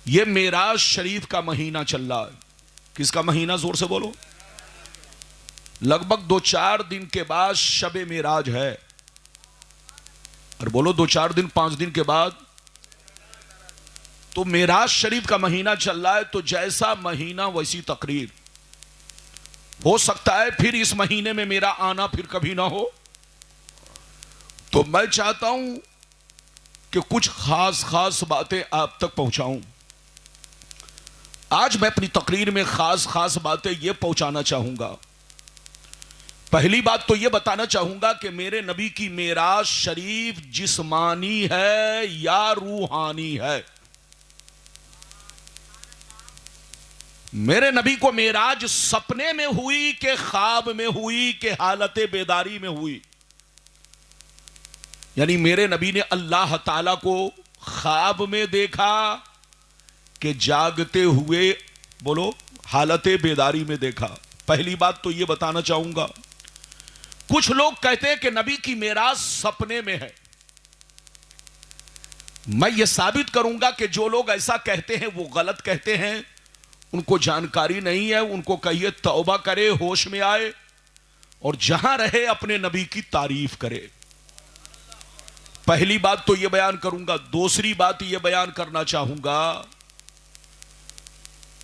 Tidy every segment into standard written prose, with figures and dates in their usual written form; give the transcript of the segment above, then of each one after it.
ये मेराज शरीफ का महीना चल रहा है। किसका महीना? जोर से बोलो। लगभग 2-4 दिन के बाद शबे मेराज है। और बोलो 2-4 दिन 5 दिन के बाद तो मेराज शरीफ का महीना चल रहा है। तो जैसा महीना वैसी तकरीर। हो सकता है फिर इस महीने में मेरा आना फिर कभी ना हो। तो मैं चाहता हूं कि कुछ खास बातें आप तक पहुंचाऊं। आज मैं अपनी तकरीर में खास बातें यह पहुंचाना चाहूंगा। पहली बात तो यह बताना चाहूंगा कि मेरे नबी की मेराज शरीफ जिस्मानी है या रूहानी है। मेरे नबी को मेराज सपने में हुई कि ख्वाब में हुई कि हालत बेदारी में हुई। यानी मेरे नबी ने अल्लाह ताला को ख्वाब में देखा कि जागते हुए, बोलो, हालत बेदारी में देखा। पहली बात तो यह बताना चाहूंगा। कुछ लोग कहते हैं कि नबी की मेराज सपने में है। मैं यह साबित करूंगा कि जो लोग ऐसा कहते हैं वो गलत कहते हैं। उनको जानकारी नहीं है। उनको कहिए तौबा करे, होश में आए और जहां रहे अपने नबी की तारीफ करे। पहली बात तो यह बयान करूंगा। दूसरी बात यह बयान करना चाहूंगा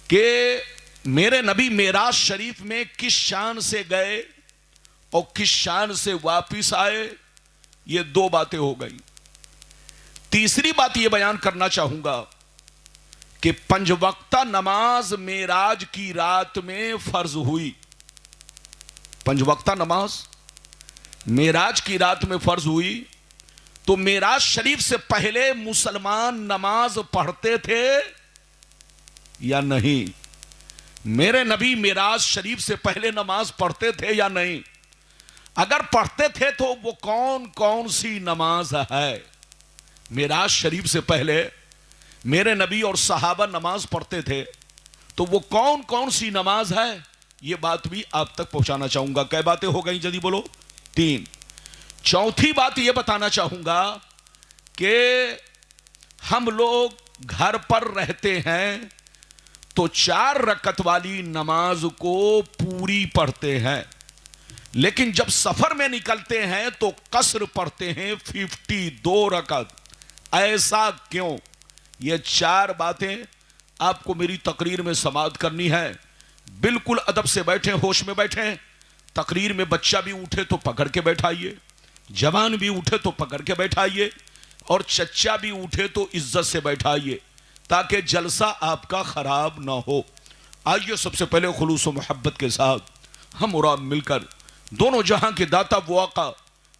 कि मेरे नबी मेराज शरीफ में किस शान से गए और किस शान से वापिस आए। ये 2 बातें हो गई। तीसरी बात यह बयान करना चाहूंगा कि 5 वक्ता नमाज मेराज की रात में फर्ज हुई। 5 वक्ता नमाज मेराज की रात में फर्ज हुई। तो मेराज शरीफ से पहले मुसलमान नमाज पढ़ते थे या नहीं? मेरे नबी मेराज शरीफ से पहले नमाज पढ़ते थे या नहीं? अगर पढ़ते थे तो वो कौन कौन सी नमाज है? मेराज शरीफ से पहले मेरे नबी और सहाबा नमाज पढ़ते थे तो वो कौन कौन सी नमाज है? ये बात भी आप तक पहुंचाना चाहूंगा। कै बातें हो गई? जल्दी बोलो। 3। चौथी बात यह बताना चाहूंगा कि हम लोग घर पर रहते हैं तो 4 रकत वाली नमाज को पूरी पढ़ते हैं, लेकिन जब सफर में निकलते हैं तो कसर पढ़ते हैं 52 रकत। ऐसा क्यों? ये 4 बातें आपको मेरी तकरीर में समाअत करनी है। बिल्कुल अदब से बैठे, होश में बैठे। तकरीर में बच्चा भी उठे तो पकड़ के बैठाइए, जवान भी उठे तो पकड़ के बैठाइए और चच्चा भी उठे तो इज्जत से बैठाइए ताकि जलसा आपका खराब ना हो। आइए सबसे पहले खुलूस व मोहब्बत के साथ हम और आप मिलकर दोनों जहां के दाता वो आका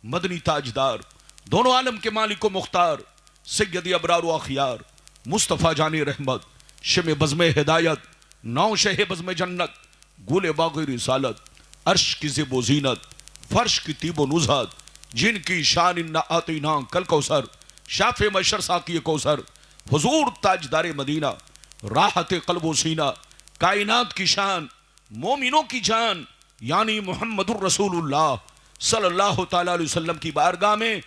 मदनी ताजदार, दोनों आलम के मालिक व मुख्तार सैयदी अबरार व अखियार मुस्तफ़ा जानी रहमत शमे बज़्म हिदायत नौ शहे बज़्म जन्नत गुल बाग़ रिसालत अर्श की ज़िब ज़ीनत फर्श की तीब नुज़हत जिनकी शान इन्ना आतीना कल कौसर शाफ़े मशर साकी कौसर हुजूर ताजदार मदीना राहत क़ल्ब व सीना कायनात की शान मोमिनों की जान यानी मुहम्मदुर रसूलुल्लाह सल्लल्लाहु तआला अलैहि वसल्लम की बारगाह में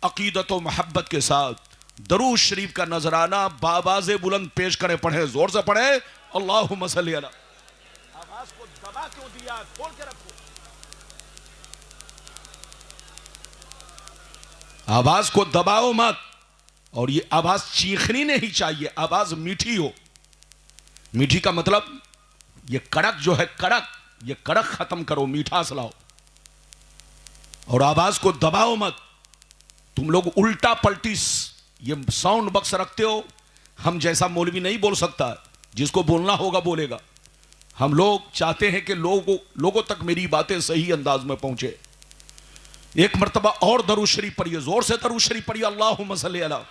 अकीदत व मोहब्बत के साथ दरूद शरीफ का नजराना बाबाज़े बुलंद पेश करें। पढ़े, जोर से पढ़े। अल्लाहुम्मा सल्ली अला। आवाज को दबा क्यों दिया? खोल के रखो। आवाज को दबाओ मत। और ये आवाज चीखनी नहीं चाहिए, आवाज मीठी हो। मीठी का मतलब ये कड़क जो है, कड़क, ये कड़क खत्म करो, मीठास लाओ। और आवाज को दबाओ मत। तुम लोग उल्टा पलटी ये साउंड बक्स रखते हो। हम जैसा मौलवी नहीं बोल सकता, जिसको बोलना होगा बोलेगा। हम लोग चाहते हैं कि लोगों तक मेरी बातें सही अंदाज में पहुंचे। एक मर्तबा और दरूद शरीफ पढ़िए, जोर से दरूद शरीफ पढ़िए। अल्लाहुम्मा सल्ली अला।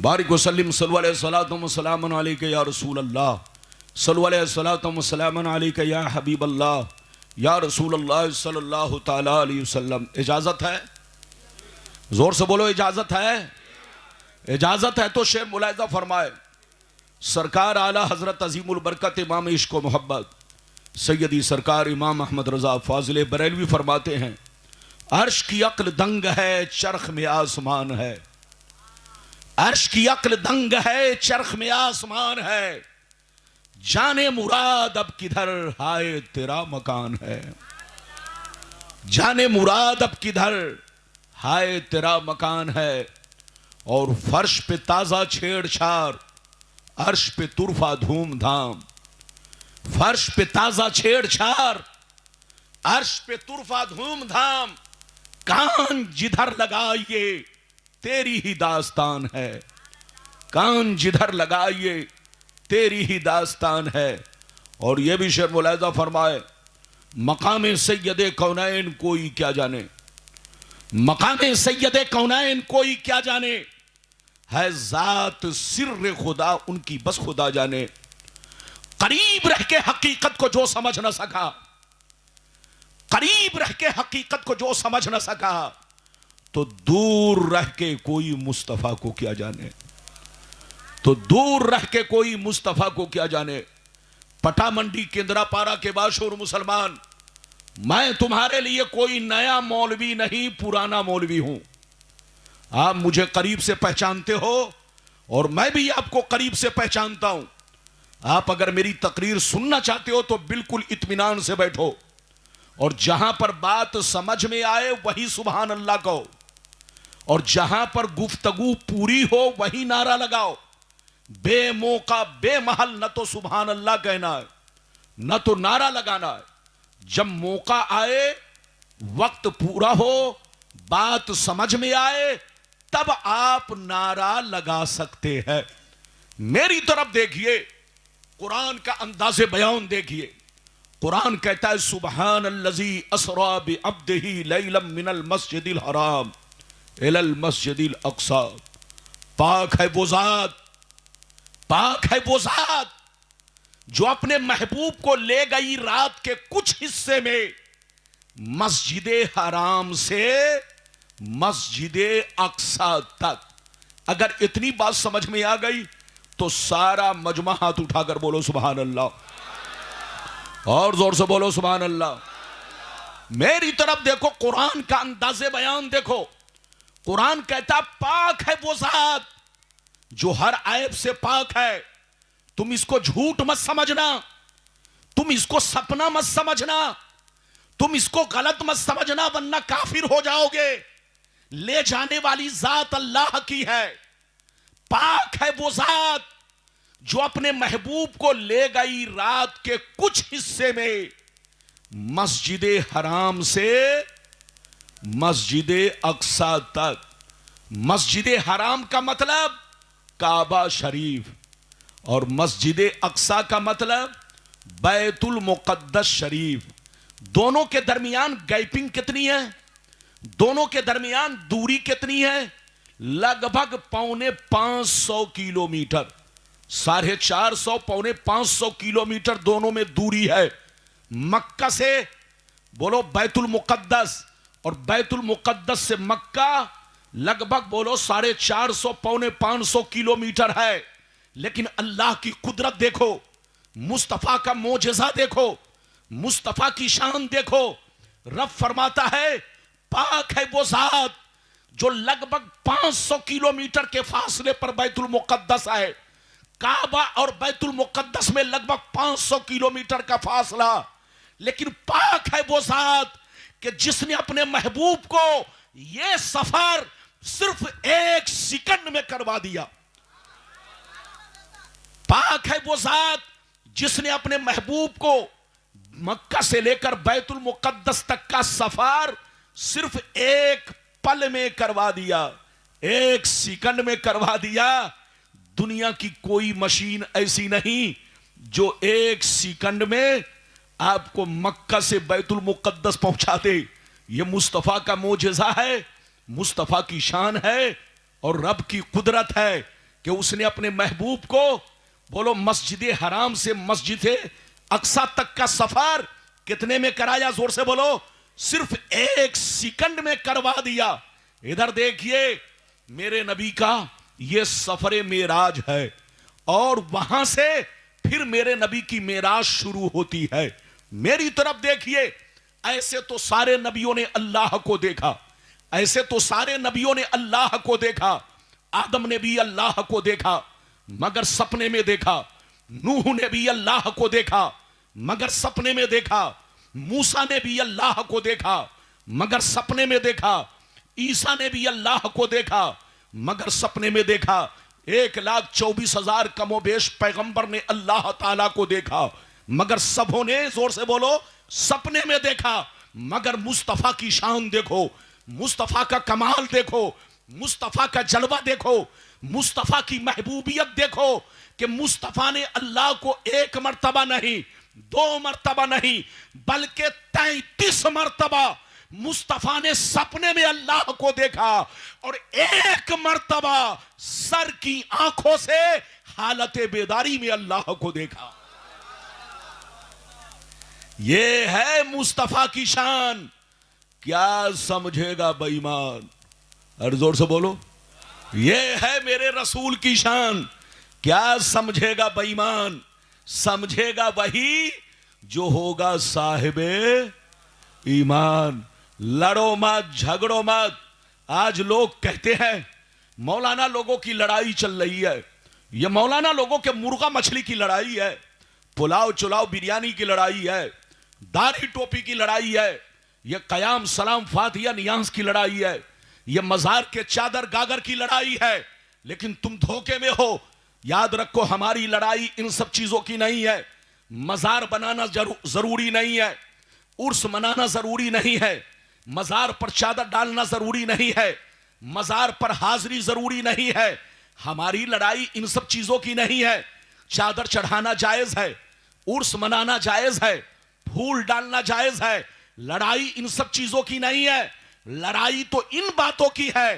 बारिक वसल्लिम सल्लल्लाहु अलैहि वसल्लम सलामुन अलैका या रसूल अल्लाह सल्लल्लाहु अलैहि वसल्लम सलामुन अलैका या हबीब अल्लाह या रसूल अल्लाह सल्लल्लाहु तआला अलैहि वसल्लम। इजाजत है? जोर से बोलो, इजाजत है? इजाजत है तो शेर मुलाहिजा फरमाए। सरकार आला हजरत अजीमुल बरकत इमाम इश्क व मोहब्बत सैयदी सरकार इमाम अहमद रजा फाजिल बरेलवी फरमाते हैं, अर्श की अक्ल दंग है, चरख में आसमान है। अर्श की अक्ल दंग है, चरख में आसमान है। जाने मुराद अब किधर, हाय तेरा मकान है। जाने मुराद अब किधर, हाय तेरा मकान है। और फर्श पे ताजा छेड़छाड़, अर्श पे तुरफा धूमधाम। फर्श पे ताजा छेड़छाड़, अर्श पे तुरफा धूमधाम। कान जिधर लगाइए तेरी ही दास्तान है। कान जिधर लगाइए तेरी ही दास्तान है। और यह भी शेर मुलाहिजा फरमाए, मकाम सैयदे कौनैन कोई क्या जाने। मकाम सैयदे कौनैन कोई क्या जाने, है जात सिर्र खुदा उनकी बस खुदा जाने। करीब रह के हकीकत को जो समझ न सका, करीब रह के हकीकत को जो समझ न सका, तो दूर रह के कोई मुस्तफा को क्या जाने। तो दूर रह के कोई मुस्तफा को क्या जाने। पटा मंडी केंद्रापारा के बाशूर मुसलमान, मैं तुम्हारे लिए कोई नया मौलवी नहीं, पुराना मौलवी हूं। आप मुझे करीब से पहचानते हो और मैं भी आपको करीब से पहचानता हूं। आप अगर मेरी तकरीर सुनना चाहते हो तो बिल्कुल इत्मीनान से बैठो, और जहां पर बात समझ में आए वही सुभान अल्लाह कहो, और जहां पर गुफ्तगू पूरी हो वही नारा लगाओ। बेमौका बेमहल न तो सुभान अल्लाह कहना है, न तो नारा लगाना है। जब मौका आए, वक्त पूरा हो, बात समझ में आए, तब आप नारा लगा सकते हैं। मेरी तरफ देखिए, कुरान का अंदाज़े बयान देखिए। कुरान कहता है सुबहान अल्लज़ी असरा बि अब्दिही लैलम मिनल मस्जिदिल हराम इलल मस्जिदिल अक्सा। पाक है वो ज़ात, पाक है वो ज़ात जो अपने महबूब को ले गई रात के कुछ हिस्से में मस्जिद हराम से मस्जिद अक्सा तक। अगर इतनी बात समझ में आ गई तो सारा मजमा हाथ उठाकर बोलो सुभान अल्लाह, और जोर से बोलो सुभान अल्लाह। मेरी तरफ देखो, कुरान का अंदाज़े बयान देखो। कुरान कहता पाक है वो ज़ात जो हर ऐब से पाक है। तुम इसको झूठ मत समझना, तुम इसको सपना मत समझना, तुम इसको गलत मत समझना, वरना काफिर हो जाओगे। ले जाने वाली जात अल्लाह की है। पाक है वो जात जो अपने महबूब को ले गई रात के कुछ हिस्से में मस्जिद हराम से मस्जिद अक्सा तक। मस्जिद हराम का मतलब काबा शरीफ, और मस्जिद अक्सा का मतलब बैतुल मुक़द्दस शरीफ। दोनों के दरमियान गैपिंग कितनी है, दोनों के दरमियान दूरी कितनी है? लगभग 450 किलोमीटर, 450 450 किलोमीटर दोनों में दूरी है। मक्का से बोलो बैतुल मुक़द्दस, और बैतुल मुक़द्दस से मक्का लगभग बोलो 450 450 किलोमीटर है। लेकिन अल्लाह की कुदरत देखो, मुस्तफा का मोजज़ा देखो, मुस्तफा की शान देखो। रब फरमाता है पाक है वो ज़ात जो लगभग 500 किलोमीटर के फासले पर बैतुल मुक़द्दस है। काबा और बैतुल मुक़द्दस में लगभग 500 किलोमीटर का फासला, लेकिन पाक है वो ज़ात कि जिसने अपने महबूब को यह सफर सिर्फ 1 सेकंड में करवा दिया। पाक है वो ज़ात जिसने अपने महबूब को मक्का से लेकर बैतुल मुक़द्दस तक का सफर सिर्फ 1 पल में करवा दिया, 1 सेकंड में करवा दिया। दुनिया की कोई मशीन ऐसी नहीं जो 1 सेकंड में आपको मक्का से बैतुल मुक़द्दस पहुंचा दे। यह मुस्तफा का मोजज़ा है, मुस्तफा की शान है, और रब की कुदरत है कि उसने अपने महबूब को बोलो मस्जिद हराम से मस्जिद अक्सा तक का सफर कितने में कराया? जोर से बोलो, सिर्फ 1 सेकंड में करवा दिया। इधर देखिए, मेरे नबी का यह सफर मेराज है, और वहां से फिर मेरे नबी की मेराज शुरू होती है। मेरी तरफ देखिए, ऐसे तो सारे नबियों ने अल्लाह को देखा, ऐसे तो सारे नबियों ने अल्लाह को देखा। आदम ने भी अल्लाह को देखा मगर सपने में देखा, नूह ने भी अल्लाह को देखा मगर सपने में देखा, मूसा ने भी अल्लाह को देखा मगर सपने में देखा, ईसा ने भी अल्लाह को देखा मगर सपने में देखा। 1,24,000 कमोबेश पैगंबर ने अल्लाह ताला को देखा मगर सबों ने, जोर से बोलो, सपने में देखा। मगर मुस्तफा की शान देखो, मुस्तफा का कमाल देखो, मुस्तफा का जलवा देखो, मुस्तफा की महबूबियत देखो कि मुस्तफा ने अल्लाह को एक मर्तबा नहीं, 2 मर्तबा नहीं, बल्कि 33 मर्तबा मुस्तफा ने सपने में अल्लाह को देखा और 1 मर्तबा सर की आंखों से हालत बेदारी में अल्लाह को देखा। यह है मुस्तफा की शान। क्या समझेगा बेईमान? और जोर से बोलो, यह है मेरे रसूल की शान। क्या समझेगा बेईमान? समझेगा वही जो होगा साहिबे ईमान। लड़ो मत, झगड़ो मत। आज लोग कहते हैं मौलाना लोगों की लड़ाई चल रही है, यह मौलाना लोगों के मुर्गा मछली की लड़ाई है, पुलाव चुलाव बिरयानी की लड़ाई है, दाढ़ी टोपी की लड़ाई है, यह कयाम सलाम फातिया नियाज की लड़ाई है, यह मजार के चादर गागर की लड़ाई है। लेकिन तुम धोखे में हो। याद रखो, हमारी लड़ाई इन सब चीजों की नहीं है। मजार बनाना जरूरी नहीं है, उर्स मनाना जरूरी नहीं है, मजार पर चादर डालना जरूरी नहीं है, मजार पर हाजिरी जरूरी नहीं है। हमारी लड़ाई इन सब चीजों की नहीं है। चादर चढ़ाना जायज है, उर्स मनाना जायज है, फूल डालना जायज है। लड़ाई इन सब चीजों की नहीं है। लड़ाई तो इन बातों की है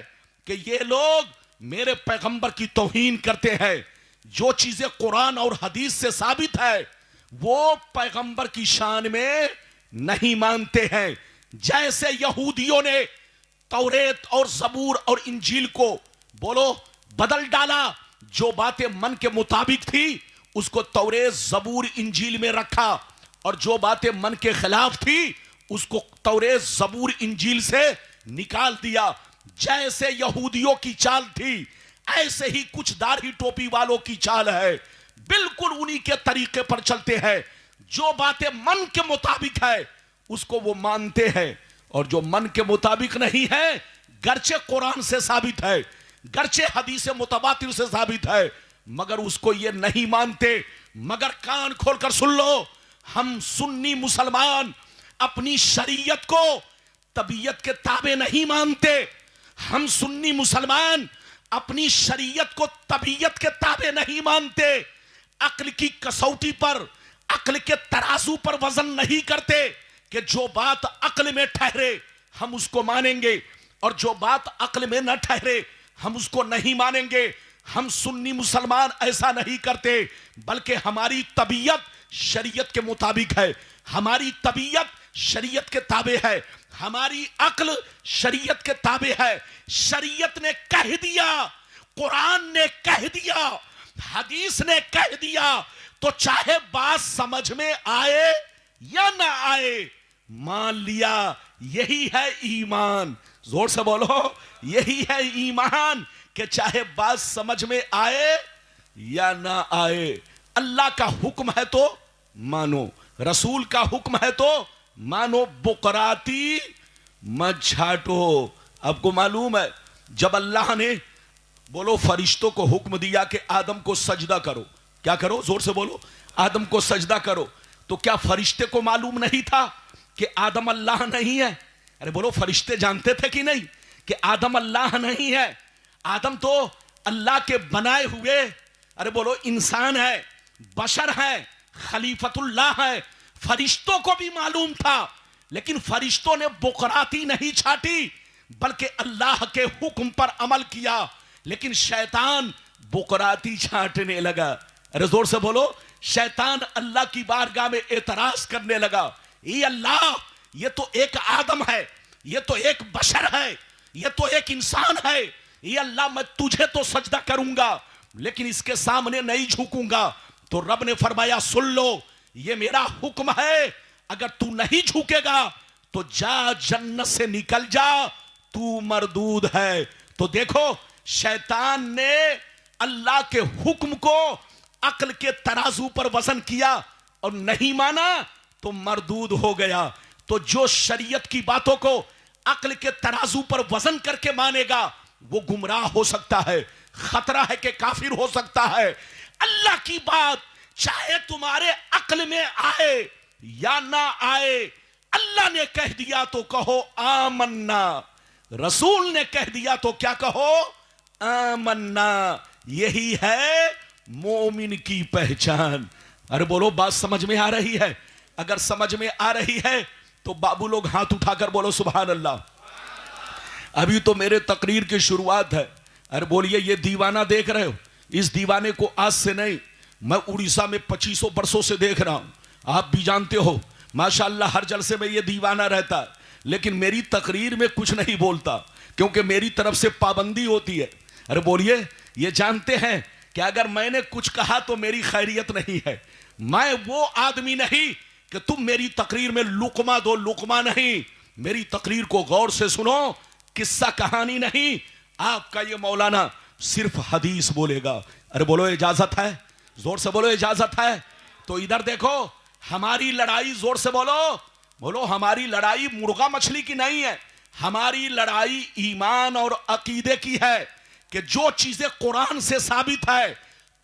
कि ये लोग मेरे पैगंबर की तौहीन करते हैं। जो चीजें कुरान और हदीस से साबित है वो पैगंबर की शान में नहीं मानते हैं। जैसे यहूदियों ने तौरेत और ज़बूर और इंजील को, बोलो, बदल डाला। जो बातें मन के मुताबिक थी उसको तौरेत ज़बूर इंजील में रखा, और जो बातें मन के खिलाफ थी उसको तौरेत ज़बूर इंजील से निकाल दिया। जैसे यहूदियों की चाल थी ऐसे ही कुछ दाढ़ी टोपी वालों की चाल है। बिल्कुल उन्हीं के तरीके पर चलते हैं। जो बातें मन के मुताबिक है उसको वो मानते हैं, और जो मन के मुताबिक नहीं है, गर्चे कुरान से साबित है, गर्चे हदीस मुतवातिर से साबित है, मगर उसको ये नहीं मानते। मगर कान खोलकर सुन लो, हम सुन्नी मुसलमान अपनी शरीयत को तबीयत के ताबे नहीं मानते। हम सुन्नी मुसलमान अपनी शरीयत को तबीयत के ताबे नहीं मानते। अक्ल की कसौटी पर, अक्ल के तराजू पर वजन नहीं करते कि जो बात अक्ल में ठहरे हम उसको मानेंगे, और जो बात अक्ल में न ठहरे हम उसको नहीं मानेंगे। हम सुन्नी मुसलमान ऐसा नहीं करते, बल्कि हमारी तबीयत शरीयत के मुताबिक है, हमारी तबीयत शरीयत के ताबे है, हमारी अक्ल शरीयत के ताबे है। शरीयत ने कह दिया, कुरान ने कह दिया, हदीस ने कह दिया, तो चाहे बात समझ में आए या ना आए, मान लिया। यही है ईमान। जोर से बोलो, यही है ईमान कि चाहे बात समझ में आए या ना आए। अल्लाह का हुक्म है तो मानो, रसूल का हुक्म है तो मानो, बुकराती मत छाटो। आपको मालूम है जब अल्लाह ने, बोलो, फरिश्तों को हुक्म दिया कि आदम को सजदा करो, क्या करो? जोर से बोलो, आदम को सजदा करो, तो क्या फरिश्ते को मालूम नहीं था कि आदम अल्लाह नहीं है? अरे बोलो, फरिश्ते जानते थे कि नहीं कि आदम अल्लाह नहीं है? आदम तो अल्लाह के बनाए हुए, अरे बोलो, इंसान है, बशर है, खलीफतुल्लाह है। फरिश्तों को भी मालूम था, लेकिन फरिश्तों ने बुकराती नहीं छाटी, बल्कि अल्लाह के हुक्म पर अमल किया। लेकिन शैतान बुकराती छाटने लगा। अरे जोर से बोलो, शैतान अल्लाह की बारगाह में एतराज करने लगा, ये अल्लाह, ये तो एक आदम है, ये तो एक बशर है, ये तो एक इंसान है, ये अल्लाह मैं तुझे तो सजदा करूंगा लेकिन इसके सामने नहीं झुकूंगा। तो रब ने फरमाया, सुन लो, ये मेरा हुक्म है, अगर तू नहीं झुकेगा तो जा जन्नत से निकल जा, तू मरदूद है। तो देखो शैतान ने अल्लाह के हुक्म को अक्ल के तराजू पर वजन किया और नहीं माना तो मरदूद हो गया। तो जो शरीयत की बातों को अक्ल के तराजू पर वजन करके मानेगा वो गुमराह हो सकता है, खतरा है कि काफिर हो सकता है। अल्लाह की बात चाहे तुम्हारे अक्ल में आए या ना आए, अल्लाह ने कह दिया तो कहो आमन्ना, रसूल ने कह दिया तो क्या कहो, आमन्ना। यही है मोमिन की पहचान। अरे बोलो बात समझ में आ रही है? अगर समझ में आ रही है तो बाबू लोग हाथ उठाकर बोलो सुभान अल्लाह। अभी तो मेरे तकरीर की शुरुआत है। अरे बोलिए ये दीवाना देख रहे हो, इस दीवाने को आज से नहीं, मैं उड़ीसा में 2500 वर्षों से देख रहा हूं। आप भी जानते हो माशाअल्लाह हर जलसे में ये दीवाना रहता है, लेकिन मेरी तकरीर में कुछ नहीं बोलता क्योंकि मेरी तरफ से पाबंदी होती है। अरे बोलिए ये जानते हैं कि अगर मैंने कुछ कहा तो मेरी खैरियत नहीं है। मैं वो आदमी नहीं कि तुम मेरी तकरीर में लुकमा दो, लुकमा नहीं। मेरी तकरीर को गौर से सुनो, किस्सा कहानी नहीं। आपका ये मौलाना सिर्फ हदीस बोलेगा। अरे बोलो इजाजत है? जोर से बोलो इजाजत है। तो इधर देखो हमारी लड़ाई, जोर से बोलो, बोलो हमारी लड़ाई मुर्गा मछली की नहीं है। हमारी लड़ाई ईमान और अकीदे की है कि जो चीजें कुरान से साबित है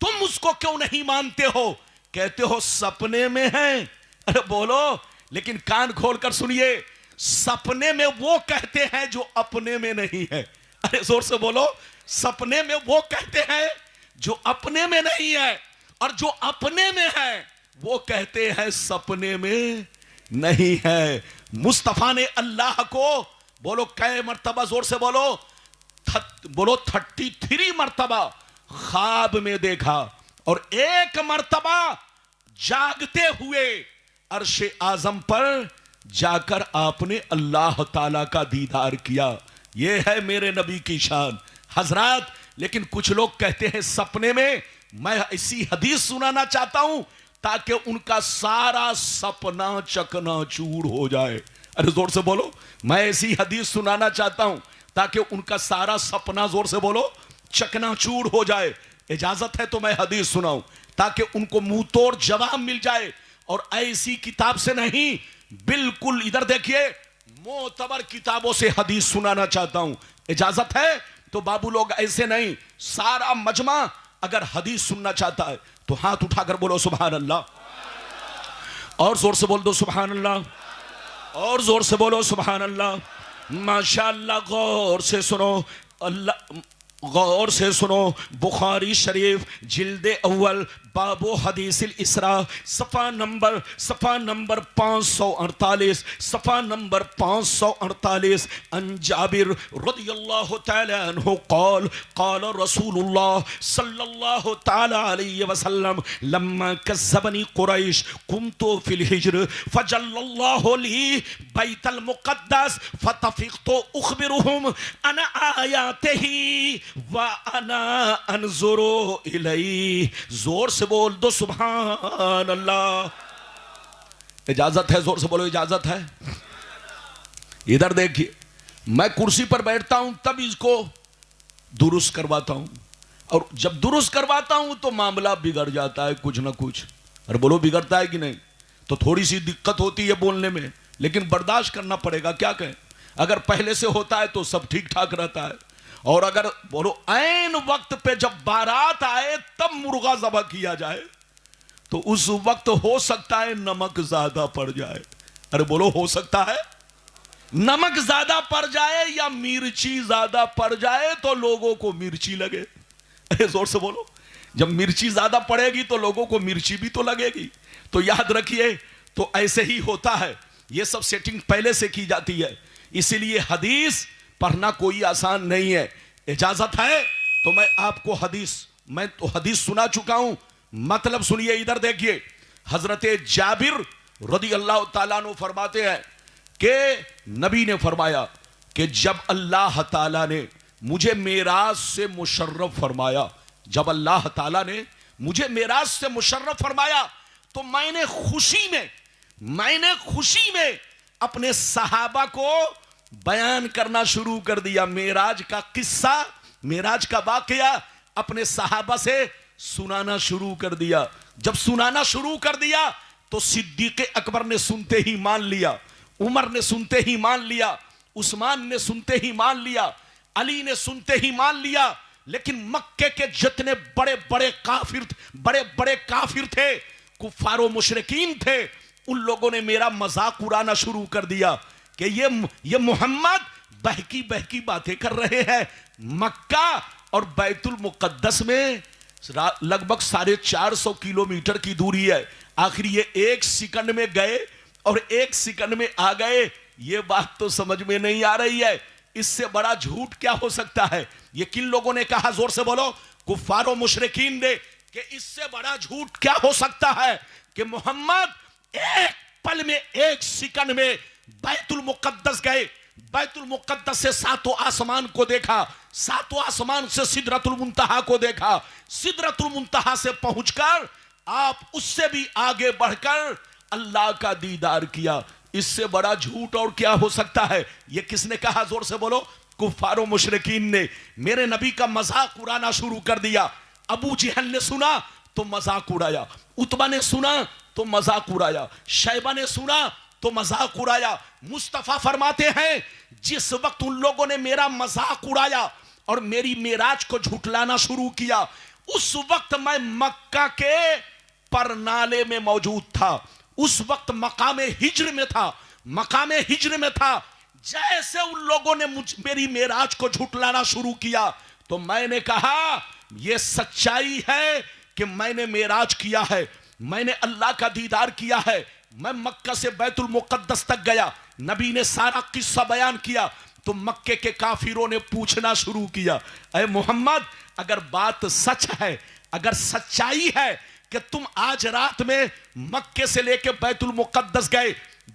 तुम उसको क्यों नहीं मानते हो? कहते हो सपने में है। अरे बोलो, लेकिन कान खोलकर सुनिए, सपने में वो कहते हैं जो अपने में नहीं है। अरे जोर से बोलो, सपने में वो कहते हैं जो अपने में नहीं है, और जो अपने में है वो कहते हैं सपने में नहीं है। मुस्तफा ने अल्लाह को बोलो कै मर्तबा, जोर से बोलो, बोलो 33 मर्तबा ख्वाब में देखा, और एक मर्तबा जागते हुए अर्शे आजम पर जाकर आपने अल्लाह ताला का दीदार किया। यह है मेरे नबी की शान हजरात। लेकिन कुछ लोग कहते हैं सपने में। मैं ऐसी हदीस सुनाना चाहता हूं ताकि उनका सारा सपना चकनाचूर हो जाए। अरे जोर से बोलो, मैं ऐसी हदीस सुनाना चाहता हूं ताकि उनका सारा सपना, जोर से बोलो, चकनाचूर हो जाए। इजाजत है तो मैं हदीस सुनाऊं ताकि उनको मुंह तोड़ जवाब मिल जाए, और ऐसी किताब से नहीं, बिल्कुल इधर देखिए मोतबर किताबों से हदीस सुनाना चाहता हूं। इजाजत है तो बाबू लोग ऐसे नहीं, सारा मजमा अगर हदीस सुनना चाहता है तो हाथ उठाकर बोलो सुभान अल्लाह, और जोर से बोल दो सुभान अल्लाह, और जोर से बोलो सुभान अल्लाह। माशाअल्लाह, गौर से सुनो, अल्लाह गौर से सुनो। बुखारी शरीफ जिल्दे अव्वल बाबो हदीसिल इसरा सफ़ा नंबर 548, सफ़ा नंबर 548। अन जाबिर रदियल्लाहु तआला अन्हु क़ाल क़ाल रसूलुल्लाह सल्लल्लाहु तआला अलैहि वसल्लम लम्मा कज़्ज़बनी कुरैश कुन्तु फिल हिज्र फजल्लल्लाहु ली बैतल मुक़द्दस फतफ़िक़तु उख़बिरुहुम अन आयातिही व अना अनज़ुरु इलैहि। जोर से बोल दो सुभान अल्लाह। इजाजत है? जोर से बोलो इजाजत है। इधर देखिए, मैं कुर्सी पर बैठता हूं तब इसको दुरुस्त करवाता हूं, और जब दुरुस्त करवाता हूं तो मामला बिगड़ जाता है कुछ ना कुछ। और बोलो बिगड़ता है कि नहीं? तो थोड़ी सी दिक्कत होती है बोलने में, लेकिन बर्दाश्त करना पड़ेगा। क्या कहें, अगर पहले से होता है तो सब ठीक ठाक रहता है, और अगर बोलो ऐन वक्त पे जब बारात आए तब मुर्गा ज़बह किया जाए तो उस वक्त हो सकता है नमक ज्यादा पड़ जाए। अरे बोलो, हो सकता है नमक ज्यादा पड़ जाए या मिर्ची ज्यादा पड़ जाए तो लोगों को मिर्ची लगे। अरे जोर से बोलो, जब मिर्ची ज्यादा पड़ेगी तो लोगों को मिर्ची भी तो लगेगी। तो याद रखिए, तो ऐसे ही होता है, ये सब सेटिंग पहले से की जाती है। इसीलिए हदीस पढ़ना कोई आसान नहीं है। इजाजत है तो मैं आपको मैं तो हदीस सुना चुका हूं, मतलब सुनिए। इधर देखिए, हजरत जाबिर रदी अल्लाह ताला अन्हु फरमाते हैं कि नबी ने फरमाया कि जब अल्लाह ताला ने मुझे मेराज से मुशर्रफ फरमाया, जब अल्लाह ताला ने मुझे मेराज से मुशर्रफ फरमाया तो मैंने खुशी में अपने सहाबा को बयान करना शुरू कर दिया। मेराज का किस्सा, मेराज का वाकया अपने सहाबा से सुनाना शुरू कर दिया। जब सुनाना शुरू कर दिया तो सिद्दीक अकबर ने सुनते ही मान लिया, उमर ने सुनते ही मान लिया, उस्मान ने सुनते ही मान लिया, अली ने सुनते ही मान लिया। लेकिन मक्के के जितने बड़े बड़े काफिर थे, कुफारो मुशरिकीन थे, उन लोगों ने मेरा मजाक उड़ाना शुरू कर दिया कि ये मोहम्मद बहकी बहकी बातें कर रहे हैं। मक्का और बैतुल मुकद्दस में लगभग 450 किलोमीटर की दूरी है। आखिर ये 1 सेकंड में गए और 1 सेकंड में आ गए, ये बात तो समझ में नहीं आ रही है। इससे बड़ा झूठ क्या हो सकता है? ये किन लोगों ने कहा? जोर से बोलो। कुफारो मुशरिकीन ने, कि इससे बड़ा झूठ क्या हो सकता है कि मोहम्मद 1 पल में 1 सेकंड में बैतुल मुकद्दस गए, बैतुल मुकद्दस से 7वां आसमान को देखा, 7वां आसमान से सिदरतुल मुंतहा को देखा, सिदरतुल मुंतहा से पहुंचकर आप उससे भी आगे बढ़कर अल्लाह का दीदार किया। इससे बड़ा झूठ और क्या हो सकता है? ये किसने कहा? जोर से बोलो। कुफारो मुशरिकीन ने मेरे नबी का मजाक उड़ाना शुरू कर दिया। अबू जहल ने सुना तो मजाक उड़ाया, उतबा ने सुना तो मजाक उड़ाया, शैबा ने सुना तो मजाक उड़ाया। मुस्तफा फरमाते हैं, जिस वक्त उन लोगों ने मेरा मजाक उड़ाया और मेरी मेराज को झुठलाना शुरू किया, उस वक्त मैं मक्का के परनाले में मौजूद था। उस वक्त मकामे हिज्र में था, मकामे हिज्र में था। जैसे उन लोगों ने मेरी मेराज को झुठलाना शुरू किया तो मैंने कहा, यह सच्चाई है कि मैंने मेराज किया है, मैंने अल्लाह का दीदार किया है। मैं मक्का से बैतुल मुकद्दस तक गया, नबी ने सारा किस्सा बयान किया तो मक्के के काफिरों ने पूछना शुरू किया, ऐ मोहम्मद, अगर बात सच है, अगर सच्चाई है कि तुम आज रात में मक्के से लेके बैतुल मुकद्दस गए,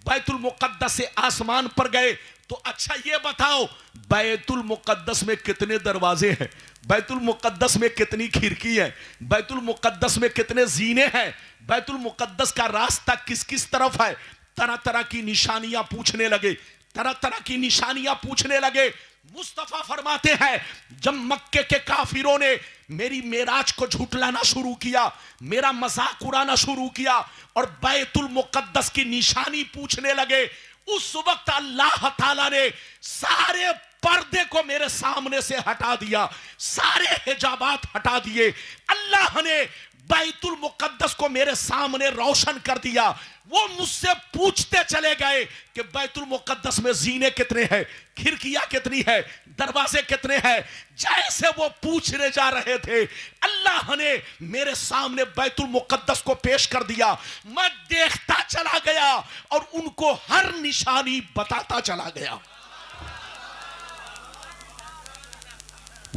बैतुल मुकद्दस से आसमान पर गए, तो अच्छा ये बताओ, बैतुल मुकद्दस में कितने दरवाजे हैं, बैतुल मुकद्दस में कितनी खिड़की है, बैतुल मुकद्दस में कितने जीने हैं, बैतुल मुकद्दस का रास्ता किस किस तरफ है? तरह तरह की निशानियां पूछने लगे, तरह तरह की निशानियां पूछने लगे। मुस्तफा फरमाते हैं, जब मक्के के काफिरों ने मेरी मेराज को झुठलाना शुरू किया, मेरा मजाक उड़ाना शुरू किया और बैतुल मुकद्दस की निशानी पूछने लगे, उस वक्त अल्लाह ताला ने सारे पर्दे को मेरे सामने से हटा दिया, सारे हिजाबात हटा दिए। अल्लाह ने बैतुल मुकद्दस को मेरे सामने रोशन कर दिया। वो मुझसे पूछते चले गए कि बैतुल मुकद्दस में जीने कितने हैं, खिड़कियां कितनी है, दरवाजे कितने हैं। जैसे वो पूछने जा रहे थे, अल्लाह ने मेरे सामने बैतुल मुकद्दस को पेश कर दिया। मैं देखता चला गया और उनको हर निशानी बताता चला गया,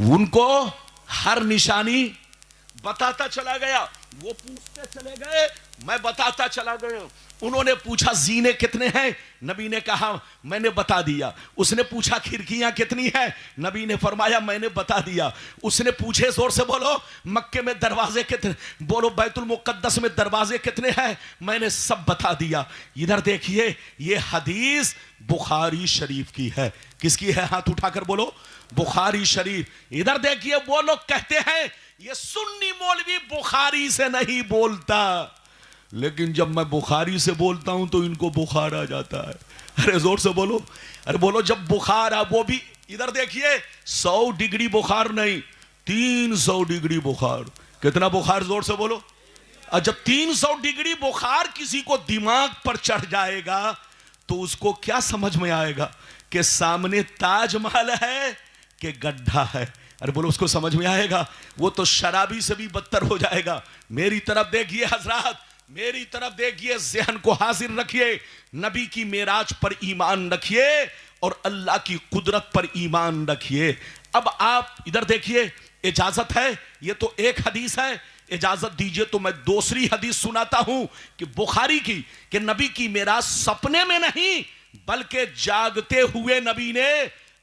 उनको हर निशानी बताता चला गया। वो पूछते चले गए, मैं बताता चला गया। उन्होंने पूछा जीने कितने हैं, नबी ने कहा मैंने बता दिया। उसने पूछा खिड़कियां कितनी हैं, नबी ने फरमाया मैंने बता दिया। उसने पूछे, जोर से बोलो, मक्के में दरवाजे कितने, बोलो बैतुल मुकद्दस में दरवाजे कितने हैं, मैंने सब बता दिया। इधर देखिए, ये हदीस बुखारी शरीफ की है। किसकी है? हाथ उठाकर बोलो, बुखारी शरीफ। इधर देखिए, वो लोग कहते हैं ये सुन्नी मौलवी बुखारी से नहीं बोलता, लेकिन जब मैं बुखारी से बोलता हूं तो इनको बुखार आ जाता है। अरे जोर से बोलो, अरे बोलो, जब बुखार आ, वो भी इधर देखिए 100 डिग्री बुखार नहीं, 300 डिग्री बुखार। कितना बुखार? जोर से बोलो। और जब 300 डिग्री बुखार किसी को दिमाग पर चढ़ जाएगा तो उसको क्या समझ में आएगा कि सामने ताजमहल है कि गड्ढा है? अरे बोलो, उसको समझ में आएगा? वो तो शराबी से भी बदतर हो जाएगा। मेरी तरफ देखिए हजरात, मेरी तरफ देखिए, ज़हन को हाजिर रखिए, नबी की मेराज पर ईमान रखिए और अल्लाह की कुदरत पर ईमान रखिए। अब आप इधर देखिए, इजाजत है, ये तो एक हदीस है, इजाजत दीजिए तो मैं दूसरी हदीस सुनाता हूं कि बुखारी की, कि नबी की मेराज सपने में नहीं बल्कि जागते हुए नबी ने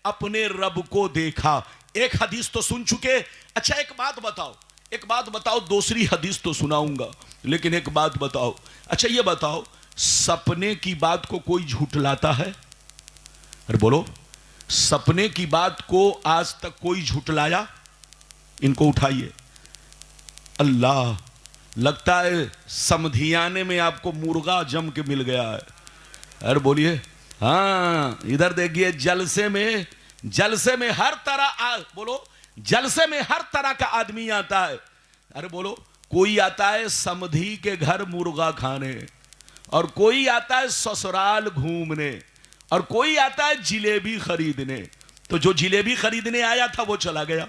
अपने रब को देखा। एक हदीस तो सुन चुके। अच्छा एक बात बताओ, एक बात बताओ, दूसरी हदीस तो सुनाऊंगा, लेकिन एक बात बताओ, अच्छा ये बताओ, सपने की बात को कोई झूठलाता है? अरे बोलो, सपने की बात को आज तक कोई झूठलाया? इनको उठाइए। अल्लाह, लगता है समधियाने में आपको मुर्गा जम के मिल गया है। अरे बोलिए, हाँ, इधर देखिए, जलसे में हर तरह बोलो, जलसे में हर तरह का आदमी आता है। अरे बोलो, कोई आता है समधी के घर मुर्गा खाने, और कोई आता है ससुराल घूमने, और कोई आता है जिलेबी खरीदने। तो जो जिलेबी खरीदने आया था वो चला गया,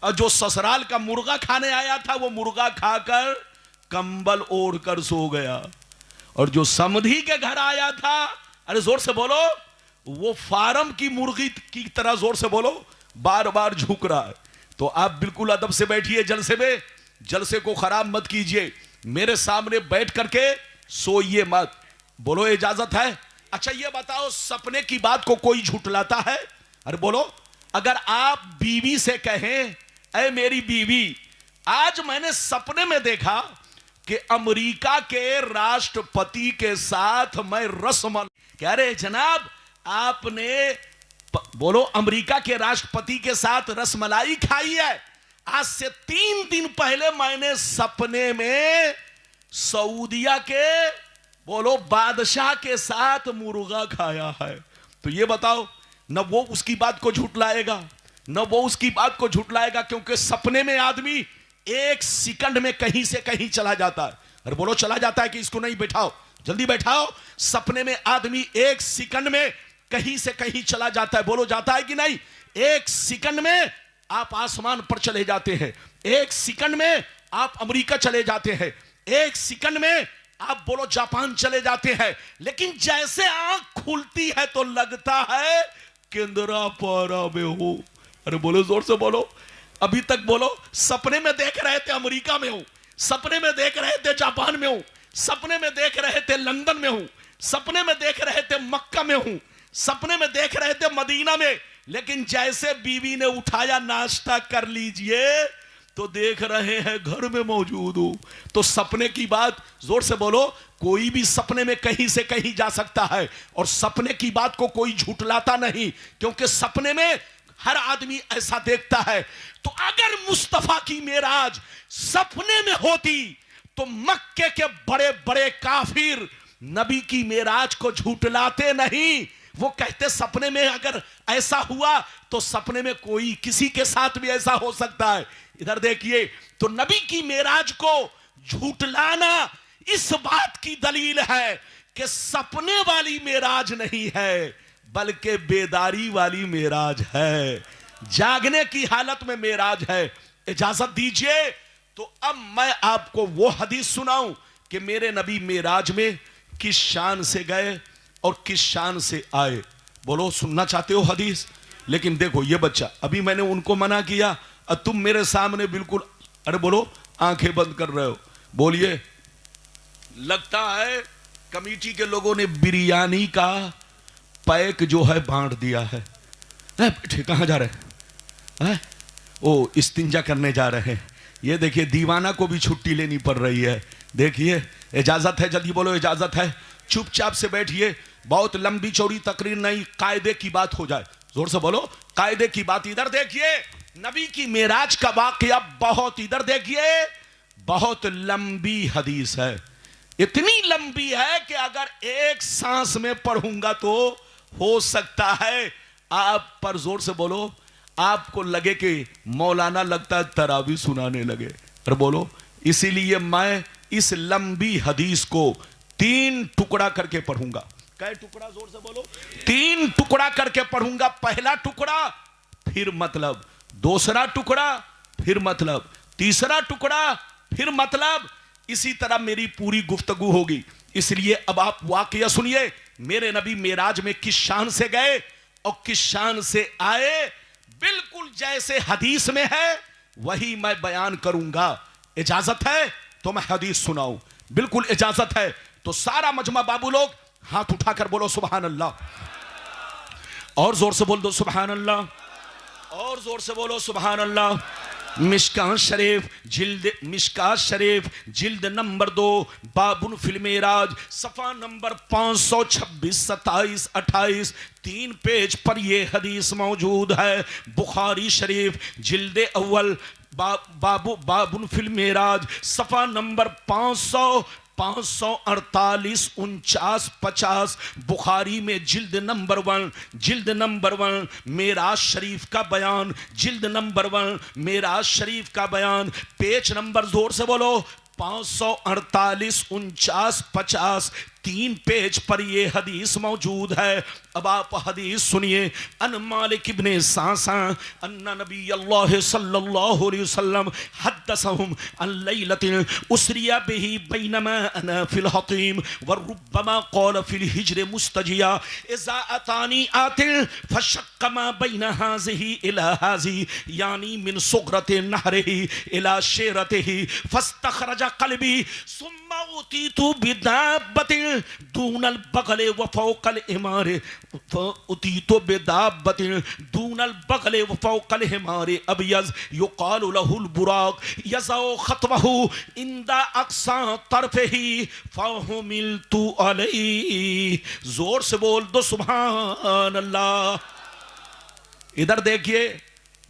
और जो ससुराल का मुर्गा खाने आया था वो मुर्गा खाकर कंबल ओढ़कर सो गया, और जो समधी के घर आया था, अरे जोर से बोलो, वो फार्म की मुर्गी की तरह, जोर से बोलो, बार बार झुक रहा है। तो आप बिल्कुल अदब से बैठिए जलसे में, जलसे को खराब मत कीजिए, मेरे सामने बैठ करके सोइए मत। बोलो, इजाजत है? अच्छा ये बताओ, सपने की बात को कोई झुठलाता है? अरे बोलो, अगर आप बीवी से कहें, ऐ मेरी बीवी, आज मैंने सपने में देखा कि अमेरिका के राष्ट्रपति के साथ मैं रसमलाई, कह रहे जनाब आपने बोलो अमेरिका के राष्ट्रपति के साथ रसमलाई खाई है? आज से 3 दिन पहले मैंने सपने में सऊदिया के बोलो बादशाह के साथ मुर्गा खाया है। तो ये बताओ, न वो उसकी बात को झुठलाएगा, न वो उसकी बात को झुठलाएगा, क्योंकि सपने में आदमी 1 सेकंड में कहीं से कहीं चला जाता है। अरे बोलो, चला जाता है कि इसको नहीं बैठाओ, जल्दी बैठाओ। सपने में आदमी 1 सेकंड में कहीं से कहीं चला जाता है। बोलो, जाता है कि नहीं? 1 सेकंड में आप आसमान पर चले जाते हैं, 1 सेकंड में आप अमेरिका चले जाते हैं, 1 सेकंड में आप बोलो जापान चले जाते हैं। लेकिन जैसे आंख खुलती है तो लगता है केंद्रापारा में हो। अरे बोलो, जोर से बोलो, अभी तक बोलो, सपने में देख रहे थे अमेरिका में हूं, सपने में देख रहे थे जापान में हूं, सपने में देख रहे थे लंदन में हूं, सपने में देख रहे थे मक्का में हूं, सपने में देख रहे थे मदीना में। लेकिन जैसे बीवी ने उठाया, नाश्ता कर लीजिए, तो देख रहे हैं घर में मौजूद हूं। तो सपने की बात, जोर से बोलो, कोई भी सपने में कहीं से कहीं जा सकता है, और सपने की बात को कोई झुठलाता नहीं, क्योंकि सपने में हर आदमी ऐसा देखता है। तो अगर मुस्तफा की मेराज सपने में होती तो मक्के के बड़े बड़े काफिर नबी की मेराज को झुठलाते नहीं। वो कहते सपने में अगर ऐसा हुआ तो सपने में कोई किसी के साथ भी ऐसा हो सकता है। इधर देखिए, तो नबी की मेराज को झूठलाना इस बात की दलील है कि सपने वाली मेराज नहीं है, बल्कि बेदारी वाली मेराज है, जागने की हालत में मेराज है। इजाजत दीजिए तो अब मैं आपको वो हदीस सुनाऊं कि मेरे नबी मेराज में किस शान से गए और किस शान से आए। बोलो, सुनना चाहते हो हदीस? लेकिन देखो, ये बच्चा, अभी मैंने उनको मना किया और तुम मेरे सामने बिल्कुल, अरे बोलो, आंखें बंद कर रहे हो। बोलिए, लगता है कमेटी के लोगों ने बिरयानी का पैक जो है बांट दिया है। बैठे, कहां जा रहे हैं? ओ, इस्तिंजा करने जा रहे हैं। ये देखिए, दीवाना को भी छुट्टी लेनी पड़ रही है। देखिए, इजाजत है? जल्दी बोलो, इजाजत है? चुपचाप से बैठिए, बहुत लंबी चौड़ी तकरीर नहीं, कायदे की बात हो जाए। जोर से बोलो, कायदे की बात। इधर देखिए, नबी की मेराज का वाकया बहुत, इधर देखिए, बहुत लंबी हदीस है। इतनी लंबी है कि अगर एक सांस में पढ़ूंगा तो हो सकता है आप पर, जोर से बोलो, आपको लगे कि मौलाना लगता है तरावी सुनाने लगे। और बोलो, इसीलिए मैं इस लंबी हदीस को 3 टुकड़ा करके पढ़ूंगा। कै टुकड़ा? जोर से बोलो। 3 टुकड़ा करके पढ़ूंगा। पहला टुकड़ा फिर मतलब, दूसरा टुकड़ा फिर मतलब, तीसरा टुकड़ा फिर मतलब, इसी तरह मेरी पूरी गुफ्तगू होगी। इसलिए अब आप वाकया सुनिए, मेरे नबी मेराज में किस शान से गए और किस शान से आए। बिल्कुल जैसे हदीस में है वही मैं बयान करूंगा। इजाजत है तो मैं हदीस सुनाऊं? बिल्कुल इजाजत है। तो सारा मजमा बाबू लोग हाथ उठाकर बोलो सुभान अल्लाह, और जोर से बोल दो सुभान अल्लाह, और जोर से बोलो सुभान अल्लाह। मिशकात शरीफ जिल्द नंबर 2 बाबुन फिल मेराज सफ़ा नंबर 526, 27, 28 3 पेज पर यह हदीस मौजूद है। बुखारी शरीफ जिल्द अव्वल बाबुन फिल मेराज सफ़ा नंबर 500, 548, 49, 50 बुखारी में जिल्द नंबर 1 मेराज शरीफ का बयान, जिल्द नंबर 1 मेराज शरीफ का बयान, पेज नंबर जोर से बोलो 548, 49, 50 3 पेज पर ये हदीस मौजूद है। अब आप हदीस सुनिए। अन मालिक इब्ने सासा अन्ना नबी अल्लाह सल्लल्लाहु अलैहि वसल्लम हद्दसहुम अन लैलतिन उसरिया बिही बैनमा अना फिल हतीम व रुब्बमा क़ाल फिल हिज्र मुस्तजिया इज़ा अतानी आतिल फशक्कमा बैन हाज़िही इला हाज़ी यानी मिन सुगरति नहरिही इला शेरतिही फस्तखरज क़ल्बी सुम्मा उतीतु बिदाब्बतिन दूनल बगले व फौकल इमारे उतीतो बेदाब्बतिन दूनल बगले व फौकल इमारे अबयज युकालु लहुल बुराक यज़ौ खतवहु इंदा अक्सा तरफही फहुमिलतु अलैहि। जोर से बोल दो सुभान अल्लाह। इधर देखिए,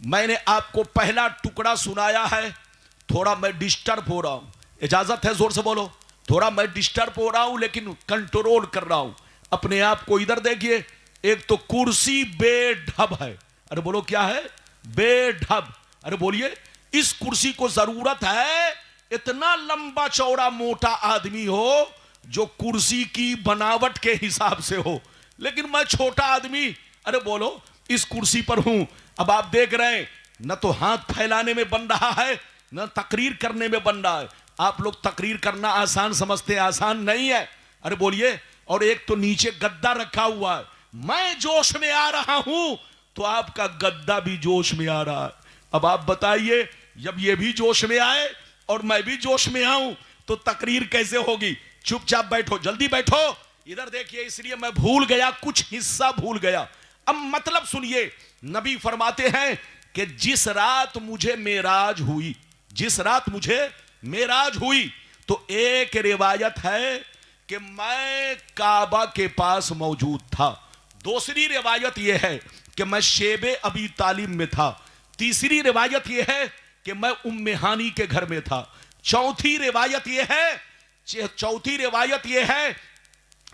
मैंने आपको पहला टुकड़ा सुनाया है, थोड़ा मैं डिस्टर्ब हो रहा हूं, इजाजत है? जोर से बोलो। थोड़ा मैं डिस्टर्ब हो रहा हूं लेकिन कंट्रोल कर रहा हूं अपने आप को। इधर देखिए, एक तो कुर्सी बेढब है। अरे बोलो क्या है? बेढब। अरे बोलिए, इस कुर्सी को जरूरत है इतना लंबा चौड़ा मोटा आदमी हो जो कुर्सी की बनावट के हिसाब से हो, लेकिन मैं छोटा आदमी, अरे बोलो, इस कुर्सी पर हूं। अब आप देख रहे हैं, न तो हाथ फैलाने में बन रहा है न तकरीर करने में बन रहा है। आप लोग तकरीर करना आसान समझते हैं, आसान नहीं है। अरे बोलिए। और एक तो नीचे गद्दा रखा हुआ है। मैं जोश में आ रहा हूं तो आपका गद्दा भी जोश में आ रहा है। अब आप बताइए, जब ये भी जोश में आए और मैं भी जोश में आऊं तो तकरीर कैसे होगी? चुपचाप बैठो, जल्दी बैठो। इधर देखिए, इसलिए मैं भूल गया, कुछ हिस्सा भूल गया। अब मतलब सुनिए, नबी फरमाते हैं कि जिस रात मुझे मेराज हुई, जिस रात मुझे मेराज हुई, तो एक रिवायत है कि मैं काबा के पास मौजूद था। दूसरी रिवायत यह है कि मैं शेबे अबी तालिब में था। तीसरी रिवायत यह है कि मैं उम्मे हानी के घर में था। चौथी रिवायत यह है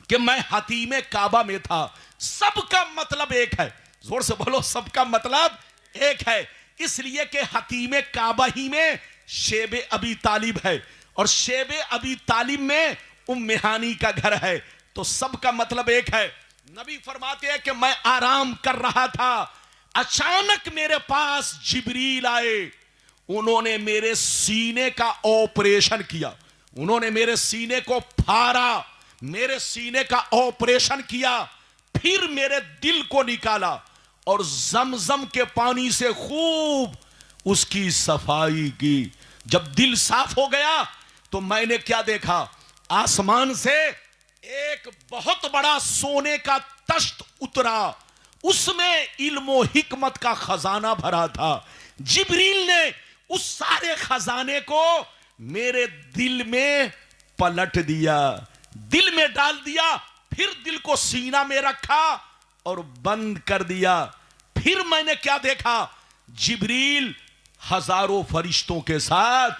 कि मैं हतीमे काबा में था। सबका मतलब एक है। जोर से बोलो, सबका मतलब एक है। इसलिए कि हतीमे काबा ही में शेबे अबी तालिब है और शेबे अबी तालिब में उम्मे हानी का घर है, तो सबका मतलब एक है। नबी फरमाते हैं कि मैं आराम कर रहा था, अचानक मेरे पास जिब्रील आए। उन्होंने मेरे सीने का ऑपरेशन किया, उन्होंने मेरे सीने को फाड़ा, मेरे सीने का ऑपरेशन किया, फिर मेरे दिल को निकाला और जमजम के पानी से खूब उसकी सफाई की। जब दिल साफ हो गया तो मैंने क्या देखा? आसमान से एक बहुत बड़ा सोने का तश्त उतरा, उसमें इल्म हिकमत का खजाना भरा था। जिब्रील ने उस सारे खजाने को मेरे दिल में पलट दिया, दिल में डाल दिया, फिर दिल को सीना में रखा और बंद कर दिया। फिर मैंने क्या देखा? जिब्रील हजारों फरिश्तों के साथ,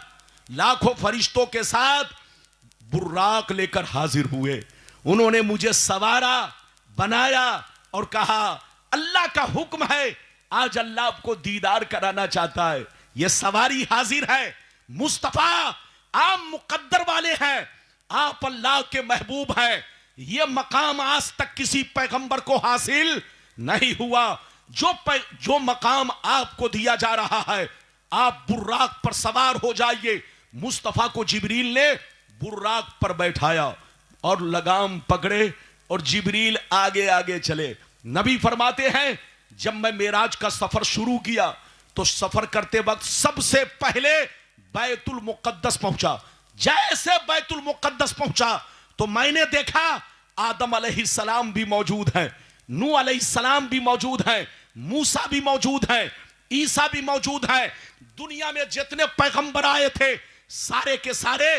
लाखों फरिश्तों के साथ बुर्राक लेकर हाजिर हुए। उन्होंने मुझे सवारा, बनाया और कहा, अल्लाह का हुक्म है, आज अल्लाह आपको दीदार कराना चाहता है। यह सवारी हाजिर है। मुस्तफा आप मुकद्दर वाले हैं, आप अल्लाह के महबूब हैं। यह मकाम आज तक किसी पैगंबर को हासिल नहीं हुआ। जो मकाम आपको दिया जा रहा है, आप बुर्राक पर सवार हो जाइए। मुस्तफा को जिब्रील ने बुर्राक पर बैठाया और लगाम पकड़े और जिब्रील आगे आगे चले। नबी फरमाते हैं, जब मैं मेराज का सफर शुरू किया तो सफर करते वक्त सबसे पहले बैतुल मुकद्दस पहुंचा। जैसे बैतुल मुकद्दस पहुंचा तो मैंने देखा आदम अलैहिस्सलाम भी मौजूद है, नूह अलैहिस्सलाम भी मौजूद है, मूसा भी मौजूद है, ईसा भी मौजूद है। दुनिया में जितने पैगंबर आए थे सारे के सारे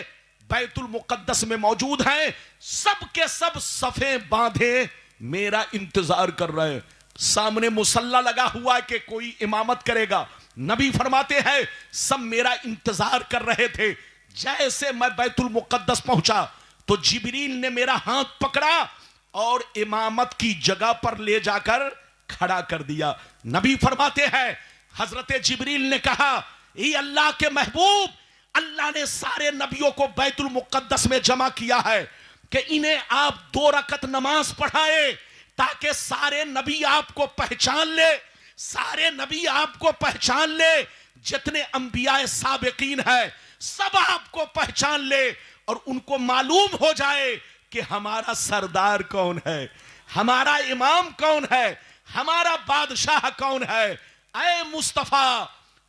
बैतुल मुकद्दस में मौजूद हैं। सब के सब सफे बांधे मेरा इंतजार कर रहे हैं। सामने मुसल्ला लगा हुआ है कि कोई इमामत करेगा। नबी फरमाते हैं सब मेरा इंतजार कर रहे थे। जैसे मैं बैतुल मुकद्दस पहुंचा तो जिब्रील ने मेरा हाथ पकड़ा और इमामत की जगह पर ले जाकर खड़ा कर दिया। नबी फरमाते हैं हजरत जिब्रील ने कहा, ये अल्लाह के महबूब, अल्लाह ने सारे नबियों को बैतुल मुकद्दस में जमा किया है कि इन्हें आप 2 रकत नमाज पढ़ाए ताकि सारे नबी आपको पहचान ले, सारे नबी आपको पहचान ले, जितने अंबिया साबिकीन है सब आपको पहचान ले और उनको मालूम हो जाए कि हमारा सरदार कौन है, हमारा इमाम कौन है, हमारा बादशाह कौन है। ऐ मुस्तफा,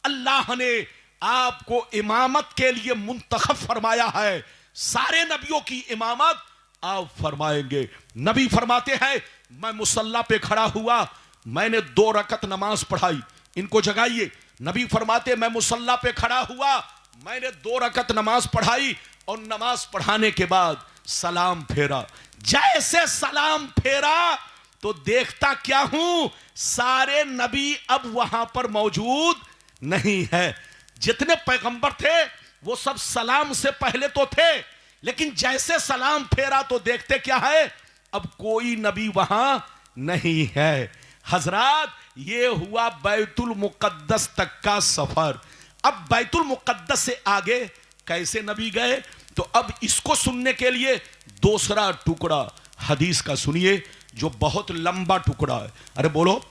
अल्लाह ने आपको इमामत के लिए मुंतखब फरमाया है, सारे नबियों की इमामत आप फरमाएंगे। नबी फरमाते हैं मैं मुसल्ला पे खड़ा हुआ, मैंने 2 रकत नमाज पढ़ाई। इनको जगाइए। नबी फरमाते मैं मुसल्ला पे खड़ा हुआ, मैंने 2 रकत नमाज पढ़ाई और नमाज पढ़ाने के बाद सलाम फेरा। जैसे सलाम फेरा तो देखता क्या हूं, सारे नबी अब वहां पर मौजूद नहीं है। जितने पैगंबर थे वो सब सलाम से पहले तो थे, लेकिन जैसे सलाम फेरा तो देखते क्या है, अब कोई नबी वहां नहीं है। हजरात, ये हुआ बैतुल मुकद्दस तक का सफर। अब बैतुल मुकद्दस से आगे कैसे नबी गए, तो अब इसको सुनने के लिए दूसरा टुकड़ा हदीस का सुनिए, जो बहुत लंबा टुकड़ा है। अरे बोलो,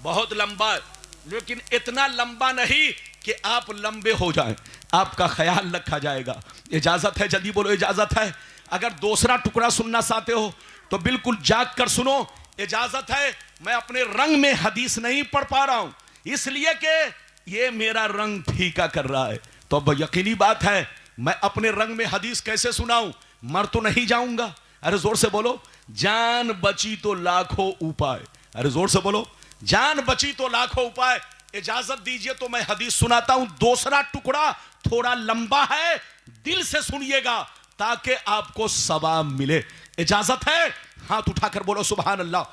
बहुत लंबा है, लेकिन इतना लंबा नहीं कि आप लंबे हो जाएं, आपका ख्याल रखा जाएगा। इजाजत है? जल्दी बोलो, इजाजत है? अगर दूसरा टुकड़ा सुनना चाहते हो तो बिल्कुल जाग कर सुनो, इजाजत है। मैं अपने रंग में हदीस नहीं पढ़ पा रहा हूं, इसलिए कि ये मेरा रंग फीका कर रहा है। तो अब यकीनी बात है, मैं अपने रंग में हदीस कैसे सुनाऊं? मर तो नहीं जाऊंगा। अरे जोर से बोलो, जान बची तो लाखों उपाय। अरे जोर से बोलो, जान बची तो लाखों उपाय। इजाजत दीजिए तो मैं हदीस सुनाता हूं। दूसरा टुकड़ा थोड़ा लंबा है, दिल से सुनिएगा ताकि आपको सवाब मिले। इजाजत है? हाथ उठाकर बोलो सुभान अल्लाह,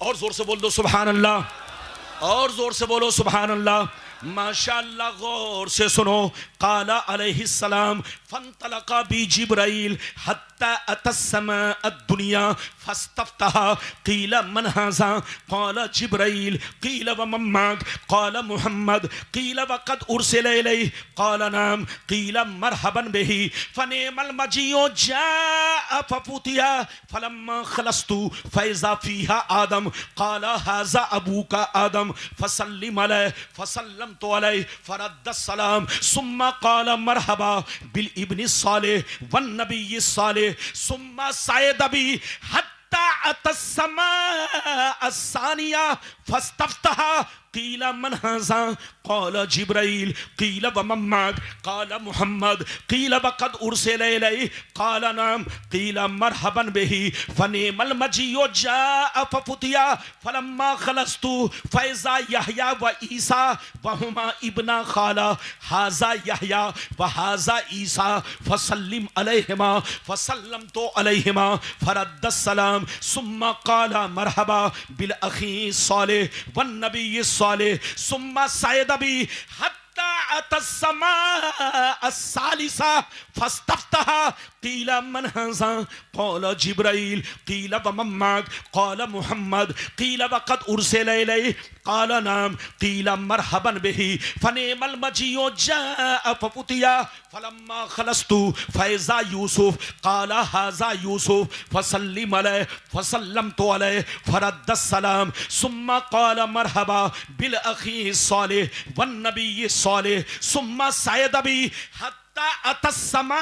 और जोर से बोल दो सुभान अल्लाह, और जोर से बोलो सुभान अल्लाह। माशाअल्लाह, गौर से सुनो। काला अलैहिस्सलाम फंतलका बी जिब्राइल हत्ता अतस्समा अद्दुनिया फस्तफ्तहा क़ील मन हाज़ा क़ाल जिब्राइल क़ील व मन माक क़ाल मुहम्मद क़ील व क़द उरसिल इलैहि क़ाल नाम क़ील मरहबन बिही फ़निअमल मजीउ जाअ फ़फ़ुतिया फ़लम्मा ख़लस्तु फ़इज़ा फ़ीहा आदम क़ाल हाज़ा अबूका आदम फ़सल्लिम अलैहि फ़सल्लमतु अलैहि फ़रद्दस्सलाम सुम्मा क़ाल मरहबा बिल इब्नि सालिह वन नबी सालिह सुम्मा सायद बी हत्ता अतस्समा अस्सानिया फस्तफ्तहा क़ील मन हाज़ा क़ाल जिब्राइल क़ील व मन माक क़ाल मुहम्मद क़ील व क़द उरसिल इलैहि क़ाल नाम क़ील मरहबन बिही फ़निअमल मजीउ जाअ फ़फ़ुतिया फ़लम्मा ख़लस्तु फ़इज़ा यहया व ईसा व हुमा इब्ना ख़ाला हाज़ा यहया व हाज़ा ईसा फ़सल्लिम अलैहिमा फ़सल्लमतु अलैहिमा फ़रद्दस्सलाम सुम्मा क़ाल मरहबा बिल अख़ी सालिह वन नबी सालिह सुम्मा सायद बी हत्ता अतस्समा अस्सालिसा फस्तफ्तहा क़ील मन हाज़ा क़ाल जिब्राइल क़ील व मन माक क़ाल मुहम्मद क़ील व क़द उरसिल इलैहि क़ाल नाम क़ील मरहबन बिही फ़निअमल मजीउ जाअ फ़फ़ुतिया फ़लम्मा ख़लस्तु फ़इज़ा यूसुफ़ क़ाल हाज़ा यूसुफ़ फ़सल्लिम अलैहि फ़सल्लमतु अलैहि फ़रद्दस्सलाम सुम्मा क़ाल मरहबा बिल अख़ी सालिह वन नबी सालिह सुम्मा सायद बी अतस्समा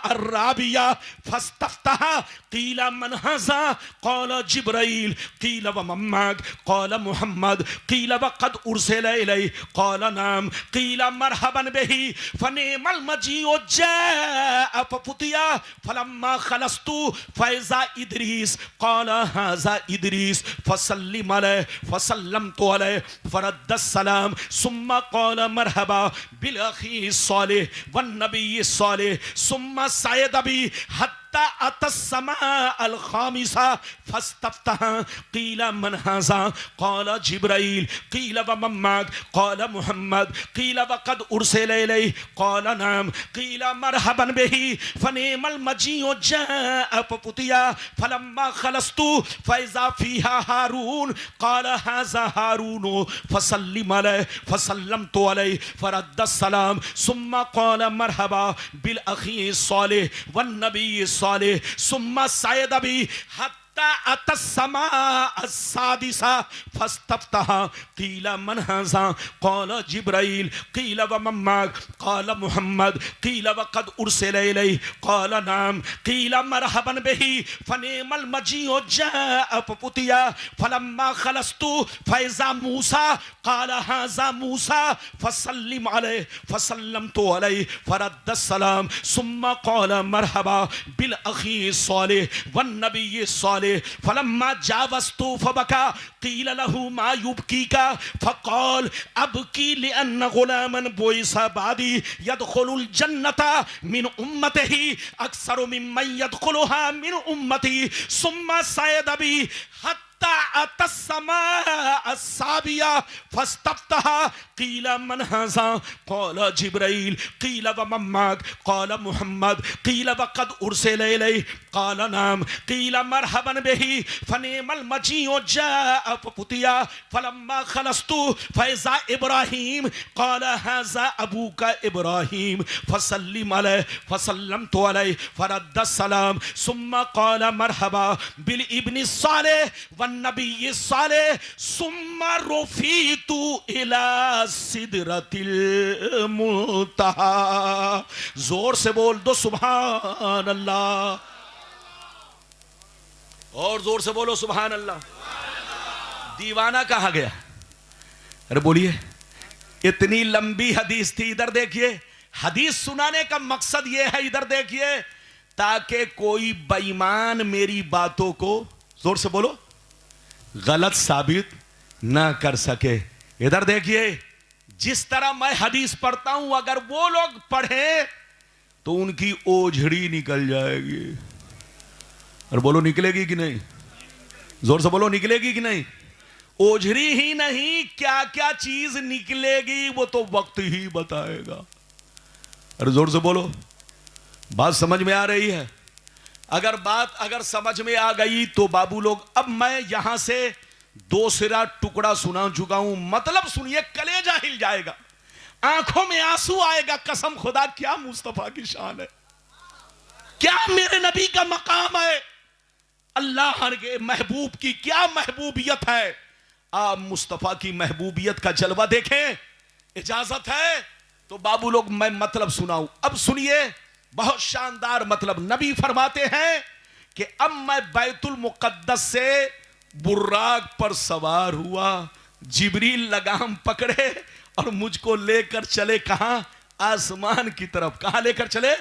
अर्राबिया फस्तफ्तह कीला मन हाज़ा क़ाल जिब्राइल कीला व मम्माक क़ाल मुहम्मद कीला व क़द उरसिला इलैहि क़ाल नाम कीला मरहबन बिही फनिअमल मजीउ जाअ फफुतिया फलम्मा खलस्तु फ़इज़ा इदरीस क़ाल हाज़ा इदरीस फसल्लिम अलैहि फसल्लमतु अलैहि फरद्द सलाम सुम्मा क़ाल मरहबा बिल अखी सालिह वन नबी सालिह सुम्मा सयद बी अतस्समा अल खामिसा फस्तफ्तह कीला मन हाज़ा क़ाल जिब्राइल कीला व मम्माक क़ाल मुहम्मद कीला व क़द उरसिला इलैहि क़ाल नाम कीला मरहबन बिही फनिअमल मजीउ जाअ फफुतिया फलम्मा खलस्तु फ़इज़ा फ़ीहा हारून क़ाल हाज़ा हारून फसल्लिम अलैहि फसल्लमतु अलैहि फरद्द सलाम सुम्मा क़ाल मरहबा बिल अखी सालिह वन नबी सालिह सुम्मा सयद बी अतस्समा अस्सादिसा फस्तफ्तह कीला मन हाज़ा क़ाल जिब्राइल कीला व मम्माक क़ाल मुहम्मद कीला व क़द उरसिला इलैहि क़ाल नाम कीला मरहबन बिही फनिअमल मजीउ जाअ फफुतिया फलम्मा खलस्तु फ़इज़ा मूसा क़ाल हाज़ा मूसा फसल्लिम अलैहि फसल्लमतु अलैहि फरद्द सलाम सुम्मा क़ाल मरहबा बिल अखी सालिह वन नबी सालिह फलम्मा जावस्तु फबका कील लहू मा युबकीका फक़ाल अबकी लिअन्न गुलामन बुइसा बादी यदखुलुल जन्नता मिन उम्मतिही अक्सर मिम्मन यदखुलुहा मिन उम्मती सुम्मा सयद बी अतस्समा अस्साबिया फस्तफ्तह कीला मन हाज़ा क़ाल जिब्राइल कीला व मम्माक क़ाल मुहम्मद कीला व क़द उरसिला इलैहि क़ाल नाम कीला मरहबन बिही फनिअमल मजीउ जाअ फफुतिया फलम्मा खलस्तु फ़इज़ा इब्राहीम क़ाल हाज़ा अबूका इब्राहीम फसल्लिम अलैहि फसल्लमतु अलैहि फरद्द सलाम सुम्मा क़ाल मरहबा बिल इब्नि सालिह वन नबी सालिह सुम्मा रुफ़ीतु इला सिदरतिल मुंतहा। जोर से बोल दो सुभान अल्लाह, और जोर से बोलो सुभान अल्लाह। दीवाना कहा गया? अरे बोलिए, इतनी लंबी हदीस थी। इधर देखिए, हदीस सुनाने का मकसद यह है, इधर देखिए, ताकि कोई बेईमान मेरी बातों को, जोर से बोलो, गलत साबित ना कर सके। इधर देखिए, जिस तरह मैं हदीस पढ़ता हूं, अगर वो लोग पढ़े तो उनकी ओझड़ी निकल जाएगी। और बोलो, निकलेगी कि नहीं? जोर से बोलो, निकलेगी कि नहीं? ओझड़ी ही नहीं, क्या क्या चीज निकलेगी वो तो वक्त ही बताएगा। अरे जोर से बोलो, बात समझ में आ रही है? अगर समझ में आ गई तो बाबू लोग, अब मैं यहां से दो सिरा टुकड़ा सुना चुका हूं, मतलब सुनिए, कलेजा हिल जाएगा, आंखों में आंसू आएगा। कसम खुदा, क्या मुस्तफा की शान है, क्या मेरे नबी का मकाम है, अल्लाह के महबूब की क्या महबूबियत है। आप मुस्तफा की महबूबियत का जलवा देखें, इजाजत है तो बाबू लोग मैं मतलब सुनाऊं। अब सुनिए, बहुत शानदार मतलब। नबी फरमाते हैं कि अब मैं बैतुल मुकद्दस से बुर्राक पर सवार हुआ, जिब्रील लगाम पकड़े और मुझको लेकर चले कहां? आसमान की तरफ। कहां लेकर चले?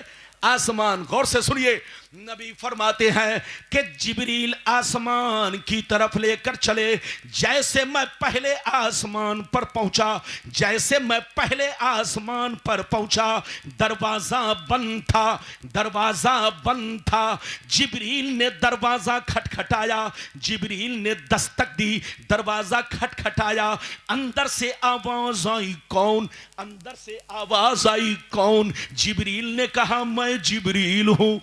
आसमान। गौर से सुनिए, नबी फरमाते हैं कि जिब्रील आसमान की तरफ लेकर चले। जैसे मैं पहले आसमान पर पहुंचा, जैसे मैं पहले आसमान पर पहुंचा, दरवाजा बंद था, दरवाजा बंद था। जिब्रील ने दरवाजा खटखटाया, जिब्रील ने दस्तक दी, दरवाजा खटखटाया। अंदर से आवाज आई, कौन? अंदर से आवाज आई, कौन? जिब्रील ने कहा, मैं जिब्रील हूं।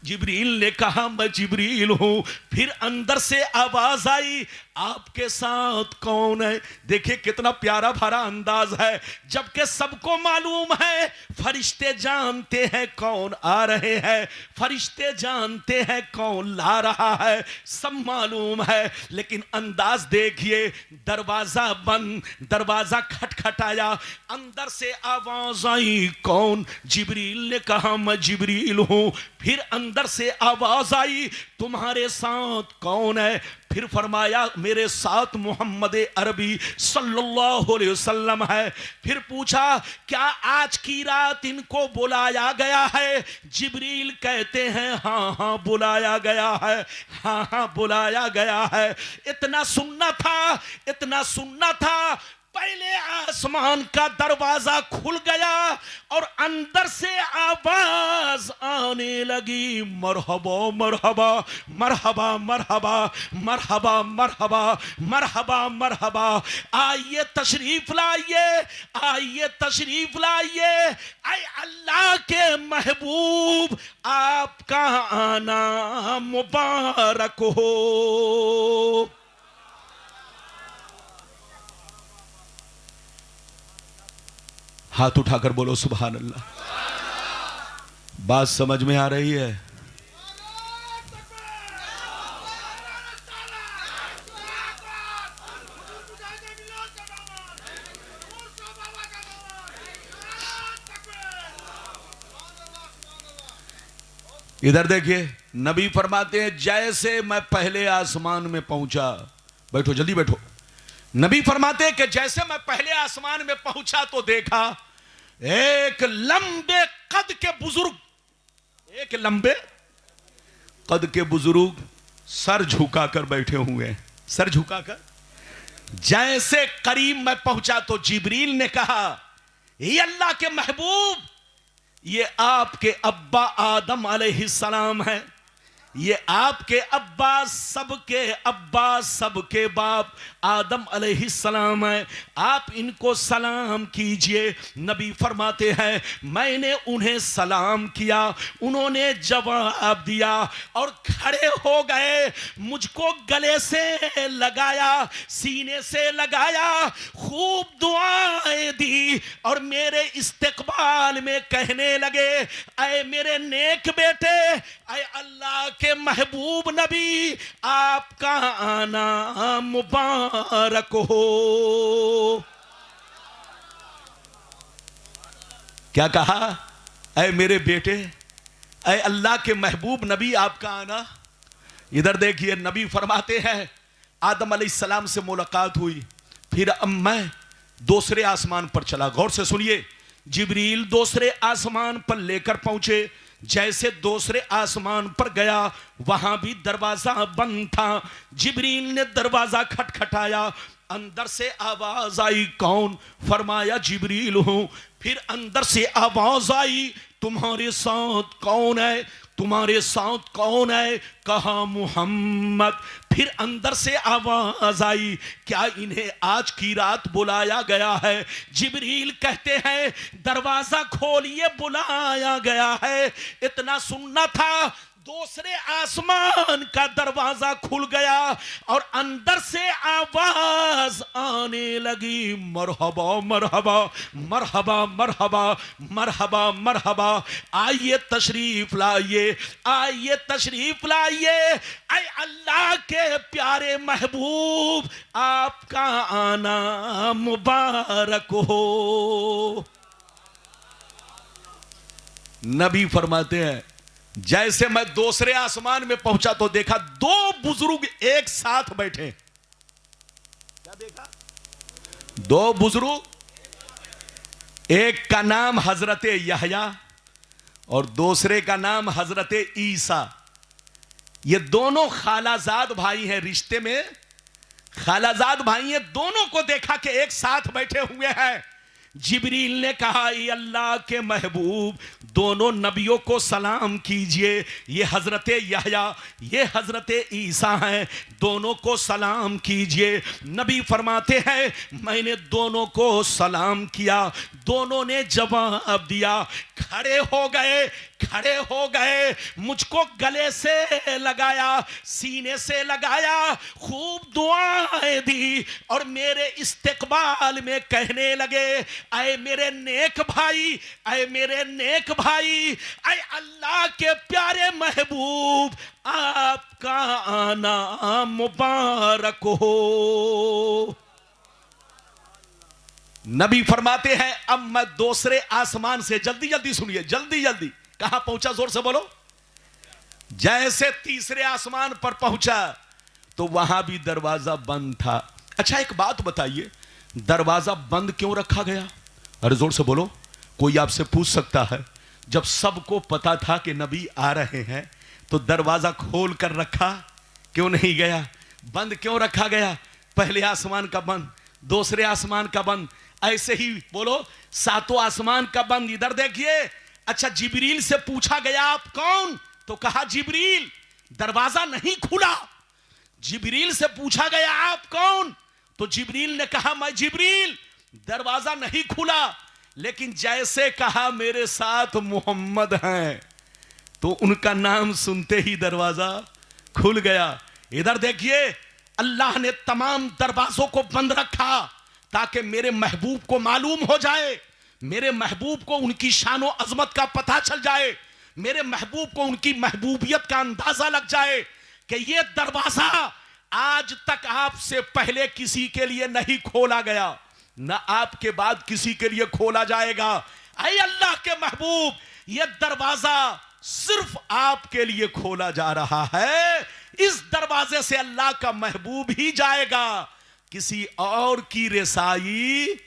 जिब्रील ने कहा, मैं जिब्रील हूं। फिर अंदर से आवाज आई, आपके साथ कौन है। देखिए कितना प्यारा भरा अंदाज है, जबकि सबको मालूम है, फरिश्ते जानते हैं कौन आ रहे हैं, फरिश्ते जानते हैं कौन ला रहा है, सब मालूम है, लेकिन अंदाज देखिए, दरवाजा बंद, दरवाजा खटखटाया, अंदर से आवाज आई, कौन? जिब्रील ने कहा मैं जिब्रील हूं। फिर अंदर से आवाज आई, तुम्हारे साथ कौन है? फिर फरमाया मेरे साथ मोहम्मद अरबी सल्लल्लाहु अलैहि वसल्लम है। फिर पूछा क्या आज की रात इनको बुलाया गया है? जिब्रील कहते हैं हाँ हाँ बुलाया गया है, हाँ हाँ बुलाया गया है। इतना सुनना था, इतना सुनना था, पहले आसमान का दरवाजा खुल गया और अंदर से आवाज आने लगी, मरहबा मरहबा मरहबा मरहबा मरहबा मरहबा मरहबा मरहबा, आइए तशरीफ लाइए, आइए तशरीफ लाइए, ऐ अल्लाह के महबूब आपका आना मुबारक हो। हाथ उठाकर बोलो सुभान अल्लाह। बात समझ में आ रही है? इधर देखिए, नबी फरमाते हैं जैसे मैं पहले आसमान में पहुंचा, बैठो जल्दी बैठो। नबी फरमाते हैं कि जैसे मैं पहले आसमान में पहुंचा तो देखा एक लंबे कद के बुजुर्ग, एक लंबे कद के बुजुर्ग सर झुकाकर बैठे हुए हैं, सर झुकाकर। जैसे करीब मैं पहुंचा तो जिब्रील ने कहा ये अल्लाह के महबूब, ये आपके अब्बा आदम अलैहिस्सलाम है, ये आपके अब्बा, सबके बाप आदम अलैहिस्सलाम है, आप इनको सलाम कीजिए। नबी फरमाते हैं मैंने उन्हें सलाम किया, उन्होंने जवाब दिया और खड़े हो गए, मुझको गले से लगाया, सीने से लगाया, खूब दुआएं दी और मेरे इस्तकबाल में कहने लगे ऐ मेरे नेक बेटे, ऐ अल्लाह के महबूब नबी आपका आना मुबारक हो। क्या कहा? ऐ मेरे बेटे, ऐ अल्लाह के महबूब नबी आपका आना। इधर देखिए, नबी फरमाते हैं आदम अलैहिस्सलाम से मुलाकात हुई, फिर अब मैं दूसरे आसमान पर चला। गौर से सुनिए, जिब्रील दूसरे आसमान पर लेकर पहुंचे। जैसे दूसरे आसमान पर गया, वहां भी दरवाजा बंद था। जिब्रील ने दरवाजा खटखटाया, अंदर से आवाज आई, कौन? फरमाया जिब्रील हूं। फिर अंदर से आवाज आई, तुम्हारे साथ कौन है? तुम्हारे साथ कौन है? कहा मुहम्मद। फिर अंदर से आवाज आई, क्या इन्हें आज की रात बुलाया गया है? जिब्रील कहते हैं दरवाजा खोलिए, बुलाया गया है। इतना सुनना था, दूसरे आसमान का दरवाजा खुल गया और अंदर से आवाज आने लगी, मरहबा मरहबा मरहबा मरहबा मरहबा मरहबा, आइए तशरीफ लाइए, आइए तशरीफ लाइए, ऐ अल्लाह के प्यारे महबूब आपका आना मुबारक हो। नबी फरमाते हैं जैसे मैं दूसरे आसमान में पहुंचा तो देखा दो बुजुर्ग एक साथ बैठे। क्या देखा? दो बुजुर्ग, एक का नाम हजरत यहया और दूसरे का नाम हजरत ईसा। ये दोनों खालाजाद भाई हैं, रिश्ते में खालाजाद भाई हैं। दोनों को देखा कि एक साथ बैठे हुए हैं। जिब्रील ने कहा ये अल्लाह के महबूब दोनों नबियों को सलाम कीजिए, ये हजरत यहया, ये हजरत ईसा हैं, दोनों को सलाम कीजिए। नबी फरमाते हैं मैंने दोनों को सलाम किया, दोनों ने जवाब दिया, खड़े हो गए, खड़े हो गए, मुझको गले से लगाया, सीने से लगाया, खूब दुआएं दी और मेरे इस्तेकबाल में कहने लगे, ऐ मेरे नेक भाई, ऐ मेरे नेक भाई, ऐ अल्लाह के प्यारे महबूब, आपका आना मुबारक हो। नबी फरमाते हैं अब मैं दूसरे आसमान से, जल्दी जल्दी सुनिए, जल्दी जल्दी, कहां पहुंचा, जोर से बोलो। जैसे तीसरे आसमान पर पहुंचा तो वहां भी दरवाजा बंद था। अच्छा एक बात बताइए, दरवाजा बंद क्यों रखा गया? अरे जोर से बोलो। कोई आपसे पूछ सकता है, जब सबको पता था कि नबी आ रहे हैं तो दरवाजा खोल कर रखा क्यों नहीं गया? बंद क्यों रखा गया? पहले आसमान का बंद, दूसरे आसमान का बंद, ऐसे ही बोलो सातों आसमान का बंद। इधर देखिए। अच्छा जिब्रील से पूछा गया आप कौन? तो कहा जिब्रील। दरवाजा नहीं खुला। जिब्रील से पूछा गया आप कौन? तो जिब्रील ने कहा मैं जिब्रील। दरवाजा नहीं खुला, लेकिन जैसे कहा मेरे साथ मोहम्मद हैं, तो उनका नाम सुनते ही दरवाजा खुल गया। इधर देखिए, अल्लाह ने तमाम दरवाजों को बंद रखा ताकि मेरे महबूब को मालूम हो जाए, मेरे महबूब को उनकी शान और अजमत का पता चल जाए, मेरे महबूब को उनकी महबूबियत का अंदाजा लग जाए कि ये दरवाजा आज तक आपसे पहले किसी के लिए नहीं खोला गया, ना आपके बाद किसी के लिए खोला जाएगा। ऐ अल्लाह के महबूब, ये दरवाजा सिर्फ आपके लिए खोला जा रहा है। इस दरवाजे से अल्लाह का महबूब ही जाएगा, किसी और की रसाई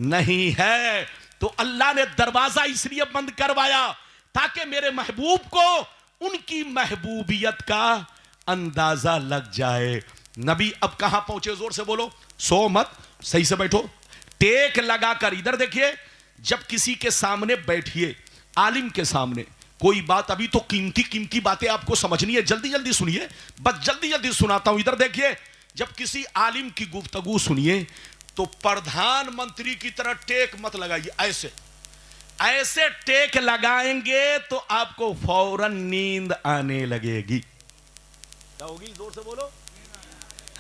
नहीं है। तो अल्लाह ने दरवाजा इसलिए बंद करवाया ताकि मेरे महबूब को उनकी महबूबियत का अंदाजा लग जाए। नबी अब कहां पहुंचे? जोर से बोलो। सो मत, सही से बैठो, टेक लगाकर। इधर देखिए, जब किसी के सामने बैठिए, आलिम के सामने, कोई बात, अभी तो कीमती कीमती बातें आपको समझनी है, जल्दी जल्दी सुनिए, बस जल्दी जल्दी सुनाता हूं। इधर देखिए, जब किसी आलिम की गुफ्तगू सुनिए तो प्रधानमंत्री की तरह टेक मत लगाइए। ऐसे ऐसे टेक लगाएंगे तो आपको फौरन नींद आने लगेगी। क्या होगी? जोर से बोलो।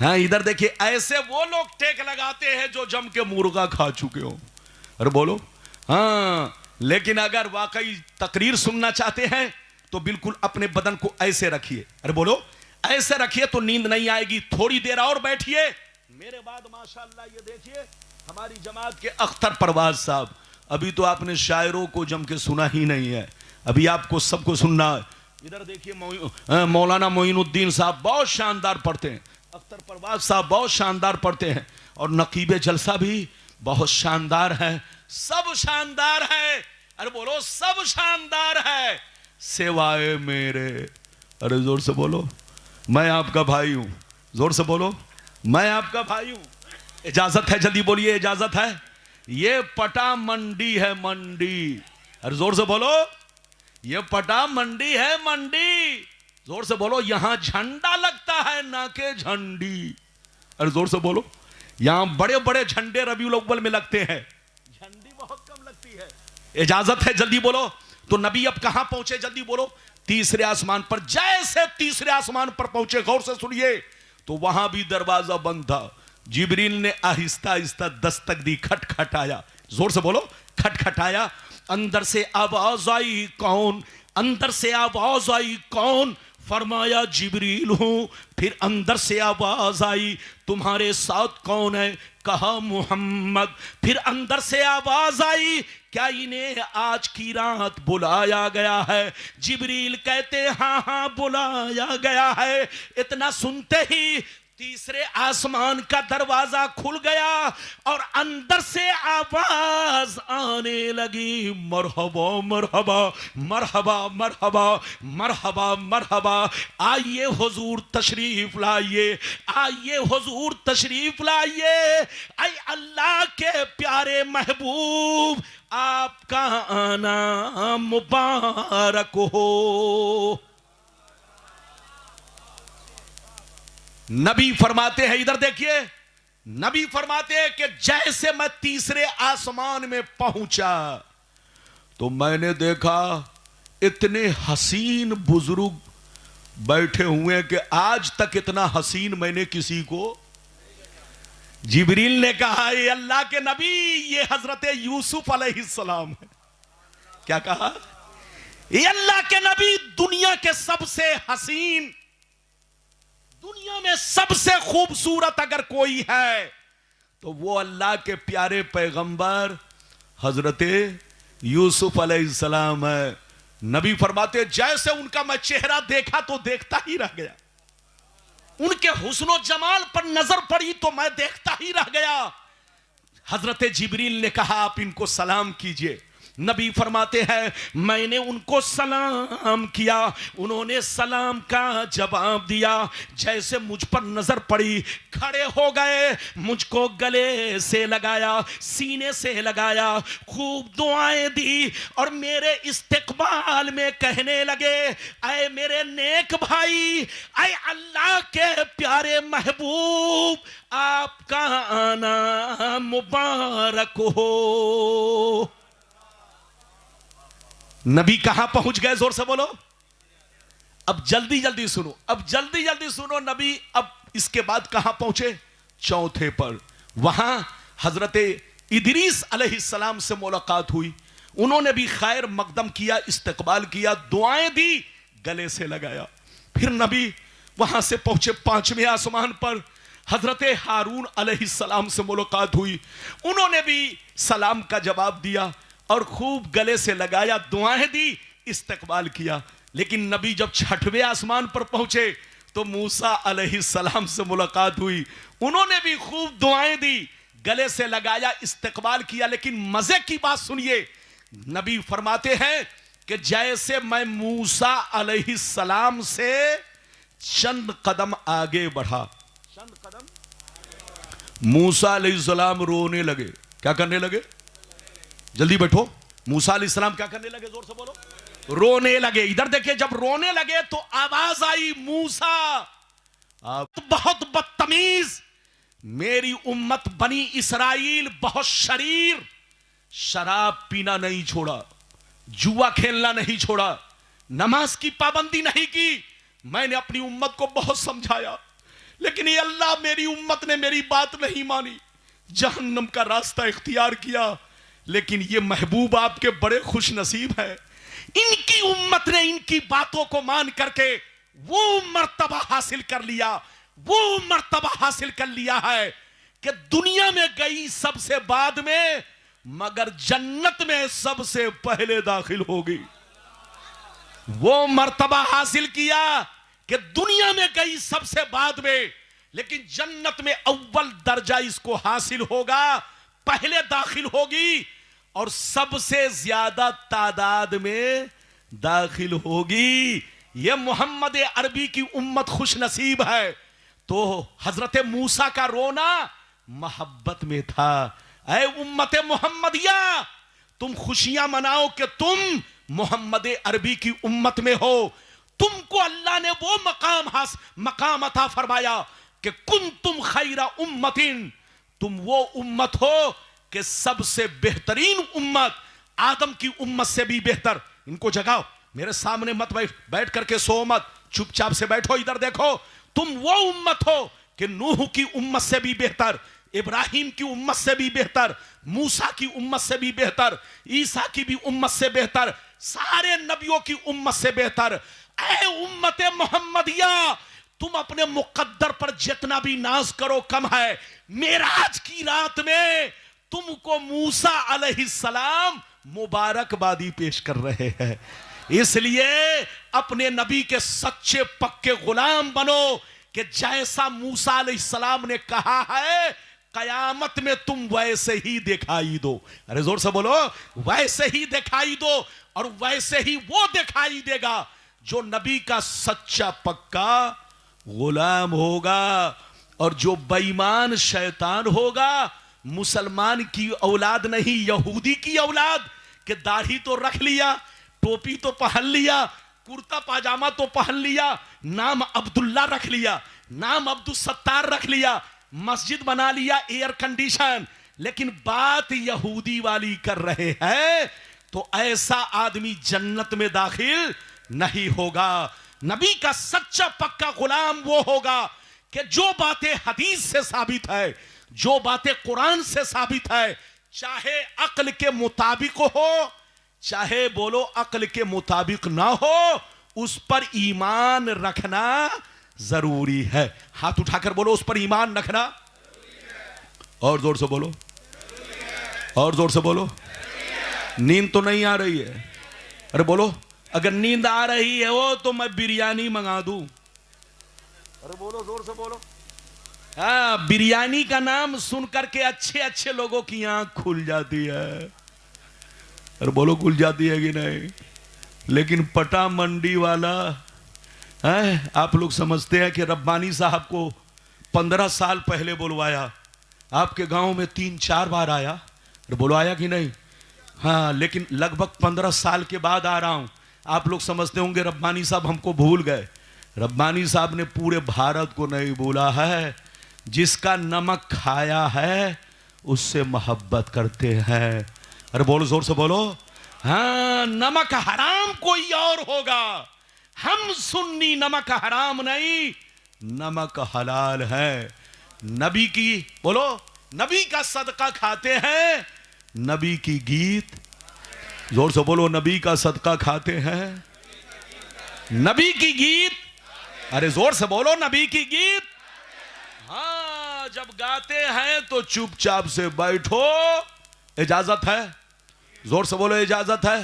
हाँ इधर देखिए, ऐसे वो लोग टेक लगाते हैं जो जम के मुर्गा खा चुके हो। अरे बोलो। हाँ, लेकिन अगर वाकई तकरीर सुनना चाहते हैं तो बिल्कुल अपने बदन को ऐसे रखिए। अरे बोलो, ऐसे रखिए तो नींद नहीं आएगी। थोड़ी देर और बैठिए। मेरे बाद माशाअल्लाह ये देखिए, हमारी जमात के अख्तर परवाज साहब, अभी तो आपने शायरों को जम के सुना ही नहीं है, अभी आपको सबको सुनना है। इधर देखिए, मौलाना मोइनुद्दीन साहब बहुत शानदार पढ़ते हैं, अख्तर परवाज साहब बहुत शानदार पढ़ते हैं, और नकीबे जलसा भी बहुत शानदार है। सब शानदार है। अरे बोलो, सब शानदार है सिवाय मेरे। अरे जोर से बोलो, मैं आपका भाई हूं। जोर से बोलो, मैं आपका भाई हूं। इजाजत है? जल्दी बोलिए, इजाजत है? ये पटा मंडी है, मंडी। अरे जोर से बोलो, ये पटा मंडी है, मंडी। जोर से बोलो, यहां झंडा लगता है ना के झंडी। अरे जोर से बोलो, यहां बड़े बड़े झंडे रबीउल अव्वल में लगते हैं, झंडी बहुत कम लगती है। इजाजत है? जल्दी बोलो। तो नबी अब कहां पहुंचे? जल्दी बोलो। तीसरे आसमान पर। जैसे तीसरे आसमान पर पहुंचे, गौर से सुनिए, तो वहां भी दरवाजा बंद था। जिब्रील ने आहिस्ता आहिस्ता दस्तक दी, खटखटाया। जोर से बोलो, खटखटाया। अंदर से आवाज आई, कौन? अंदर से आवाज आई, कौन? फरमाया जिब्रील हूं। फिर अंदर से आवाज आई, तुम्हारे साथ कौन है? कहा मोहम्मद। फिर अंदर से आवाज आई, क्या इन्हें आज की रात बुलाया गया है? जिब्रील कहते हाँ हाँ बुलाया गया है। इतना सुनते ही तीसरे आसमान का दरवाजा खुल गया और अंदर से आवाज आने लगी, मरहबा मरहबा मरहबा मरहबा मरहबा मरहबा। आइए हुजूर तशरीफ लाइए, आइए हुजूर तशरीफ लाइए। ऐ अल्लाह के प्यारे महबूब, आपका आना मुबारक हो। नबी फरमाते हैं, इधर देखिए, नबी फरमाते हैं कि जैसे मैं तीसरे आसमान में पहुंचा तो मैंने देखा इतने हसीन बुजुर्ग बैठे हुए हैं कि आज तक इतना हसीन मैंने किसी को। जिब्रील ने कहा ये अल्लाह के नबी, ये हजरत यूसुफ अलैहिस्सलाम है। क्या कहा? ये अल्लाह के नबी, दुनिया के सबसे हसीन, दुनिया में सबसे खूबसूरत अगर कोई है तो वो अल्लाह के प्यारे पैगंबर हजरत यूसुफ अलैहिस्सलाम है। नबी फरमाते जैसे उनका मैं चेहरा देखा तो देखता ही रह गया, उनके हुस्नो जमाल पर नजर पड़ी तो मैं देखता ही रह गया। हजरत जिब्रील ने कहा आप इनको सलाम कीजिए। नबी फरमाते हैं मैंने उनको सलाम किया, उन्होंने सलाम का जवाब दिया। जैसे मुझ पर नजर पड़ी खड़े हो गए, मुझको गले से लगाया, सीने से लगाया, खूब दुआएं दी और मेरे इस्तिकबाल में कहने लगे ऐ मेरे नेक भाई, ऐ अल्लाह के प्यारे महबूब, आपका आना मुबारक हो। नबी कहां पहुंच गए? जोर से बोलो। अब जल्दी जल्दी सुनो, अब जल्दी जल्दी सुनो। नबी अब इसके बाद कहां पहुंचे? चौथे पर। वहां हजरत इदरीस अलैहिस्सलाम से मुलाकात हुई, उन्होंने भी खैर मकदम किया, इस्तकबाल किया, दुआएं दी, गले से लगाया। फिर नबी वहां से पहुंचे पांचवें आसमान पर, हजरत हारून अलैहिस्सलाम से मुलाकात हुई, उन्होंने भी सलाम का जवाब दिया और खूब गले से लगाया, दुआएं दी, इस्तकबाल किया। लेकिन नबी जब छठवें आसमान पर पहुंचे तो मूसा अलैहिस्सलाम से मुलाकात हुई, उन्होंने भी खूब दुआएं दी, गले से लगाया, इस्तकबाल किया। लेकिन मजे की बात सुनिए, नबी फरमाते हैं कि जैसे मैं मूसा अलैहिस्सलाम से चंद कदम आगे बढ़ा, चंद कदम, मूसा अलैहिस्सलाम रोने लगे। क्या करने लगे? जल्दी बैठो। मूसा अलैहिस्सलाम क्या करने लगे? जोर से बोलो। रोने लगे। इधर देखिए, जब रोने लगे तो आवाज आई मूसा आप बहुत बदतमीज, मेरी उम्मत बनी इसराइल बहुत शरीर, शराब पीना नहीं छोड़ा, जुआ खेलना नहीं छोड़ा, नमाज की पाबंदी नहीं की। मैंने अपनी उम्मत को बहुत समझाया, लेकिन ये अल्लाह मेरी उम्मत ने मेरी बात नहीं मानी, जहन्नम का रास्ता इख्तियार किया। लेकिन ये महबूब आपके बड़े खुश नसीब है, इनकी उम्मत ने इनकी बातों को मान करके वो मर्तबा हासिल कर लिया, वो मर्तबा हासिल कर लिया है कि दुनिया में गई सबसे बाद में, मगर जन्नत में सबसे पहले दाखिल होगी। वो मर्तबा हासिल किया कि दुनिया में गई सबसे बाद में, लेकिन जन्नत में अव्वल दर्जा इसको हासिल होगा, पहले दाखिल होगी और सबसे ज्यादा तादाद में दाखिल होगी। यह मोहम्मद अरबी की उम्मत खुश नसीब है। तो हजरत मूसा का रोना मोहब्बत में था। ऐ उम्मत मोहम्मदिया, तुम खुशियां मनाओ कि तुम मोहम्मद अरबी की उम्मत में हो। तुमको अल्लाह ने वो मकाम अता फरमाया कि कुंतुम खैरा उम्मतिन, तुम वो उम्मत हो कि सबसे बेहतरीन उम्मत, आदम की उम्मत से भी बेहतर। इनको जगाओ, मेरे सामने मत बैठ करके सो मत, चुपचाप से बैठो, इधर देखो। तुम वो उम्मत हो कि नूह की उम्मत से भी बेहतर, इब्राहिम की उम्मत से भी बेहतर, मूसा की उम्मत से भी बेहतर, ईसा की भी उम्मत से बेहतर, सारे नबियों की उम्मत से बेहतर। ऐ उम्मत मोहम्मदिया, तुम अपने मुकद्दर पर जितना भी नाज करो कम है। मेराज की रात में तुमको मूसा अलैहिस्सलाम मुबारकबादी पेश कर रहे हैं। इसलिए अपने नबी के सच्चे पक्के गुलाम बनो कि जैसा मूसा अलैहिस्सलाम ने कहा है, कयामत में तुम वैसे ही दिखाई दो। अरे जोर से बोलो, वैसे ही दिखाई दो। और वैसे ही वो दिखाई देगा जो नबी का सच्चा पक्का गुलाम होगा। और जो बेईमान शैतान होगा, मुसलमान की औलाद नहीं, यहूदी की औलाद, कि दाढ़ी तो रख लिया, टोपी तो पहन लिया, कुर्ता पाजामा तो पहन लिया, नाम अब्दुल्ला रख लिया, नाम अब्दुल सत्तार रख लिया, मस्जिद बना लिया, एयर कंडीशन, लेकिन बात यहूदी वाली कर रहे हैं। तो ऐसा आदमी जन्नत में दाखिल नहीं होगा। नबी का सच्चा पक्का गुलाम वो होगा कि जो बातें हदीस से साबित है, जो बातें कुरान से साबित है, चाहे अक्ल के मुताबिक हो, चाहे बोलो अक्ल के मुताबिक ना हो, उस पर ईमान रखना जरूरी है। हाथ उठाकर बोलो, उस पर ईमान रखना। और जोर से बोलो, और जोर से बोलो। नींद तो नहीं आ रही है? अरे बोलो, अगर नींद आ रही है वो तो मैं बिरयानी मंगा दूं। अरे बोलो, जोर से बोलो। हाँ, बिरयानी का नाम सुन करके अच्छे अच्छे लोगों की आंख खुल जाती है। अरे बोलो, खुल जाती है कि नहीं? लेकिन पटा मंडी वाला है, आप लोग समझते हैं कि रब्बानी साहब को 15 साल पहले बुलवाया, आपके गांव में 3-4 बार आया। अरे बोलो, आया कि नहीं? हाँ, लेकिन लगभग 15 साल के बाद आ रहा हूं। आप लोग समझते होंगे रब्बानी साहब हमको भूल गए। रब्बानी साहब ने पूरे भारत को नहीं भूला है। जिसका नमक खाया है उससे मोहब्बत करते हैं। अरे बोलो, जोर से बोलो। हाँ, नमक हराम कोई और होगा, हम सुन्नी नमक हराम नहीं, नमक हलाल है। नबी की बोलो, नबी का सदका खाते हैं, नबी की गीत, जोर से बोलो, नबी का सदका खाते हैं, नबी की गीत। अरे जोर से बोलो, नबी की गीत। हाँ, जब गाते हैं तो चुपचाप से बैठो, इजाजत है? जोर से बोलो, इजाजत है?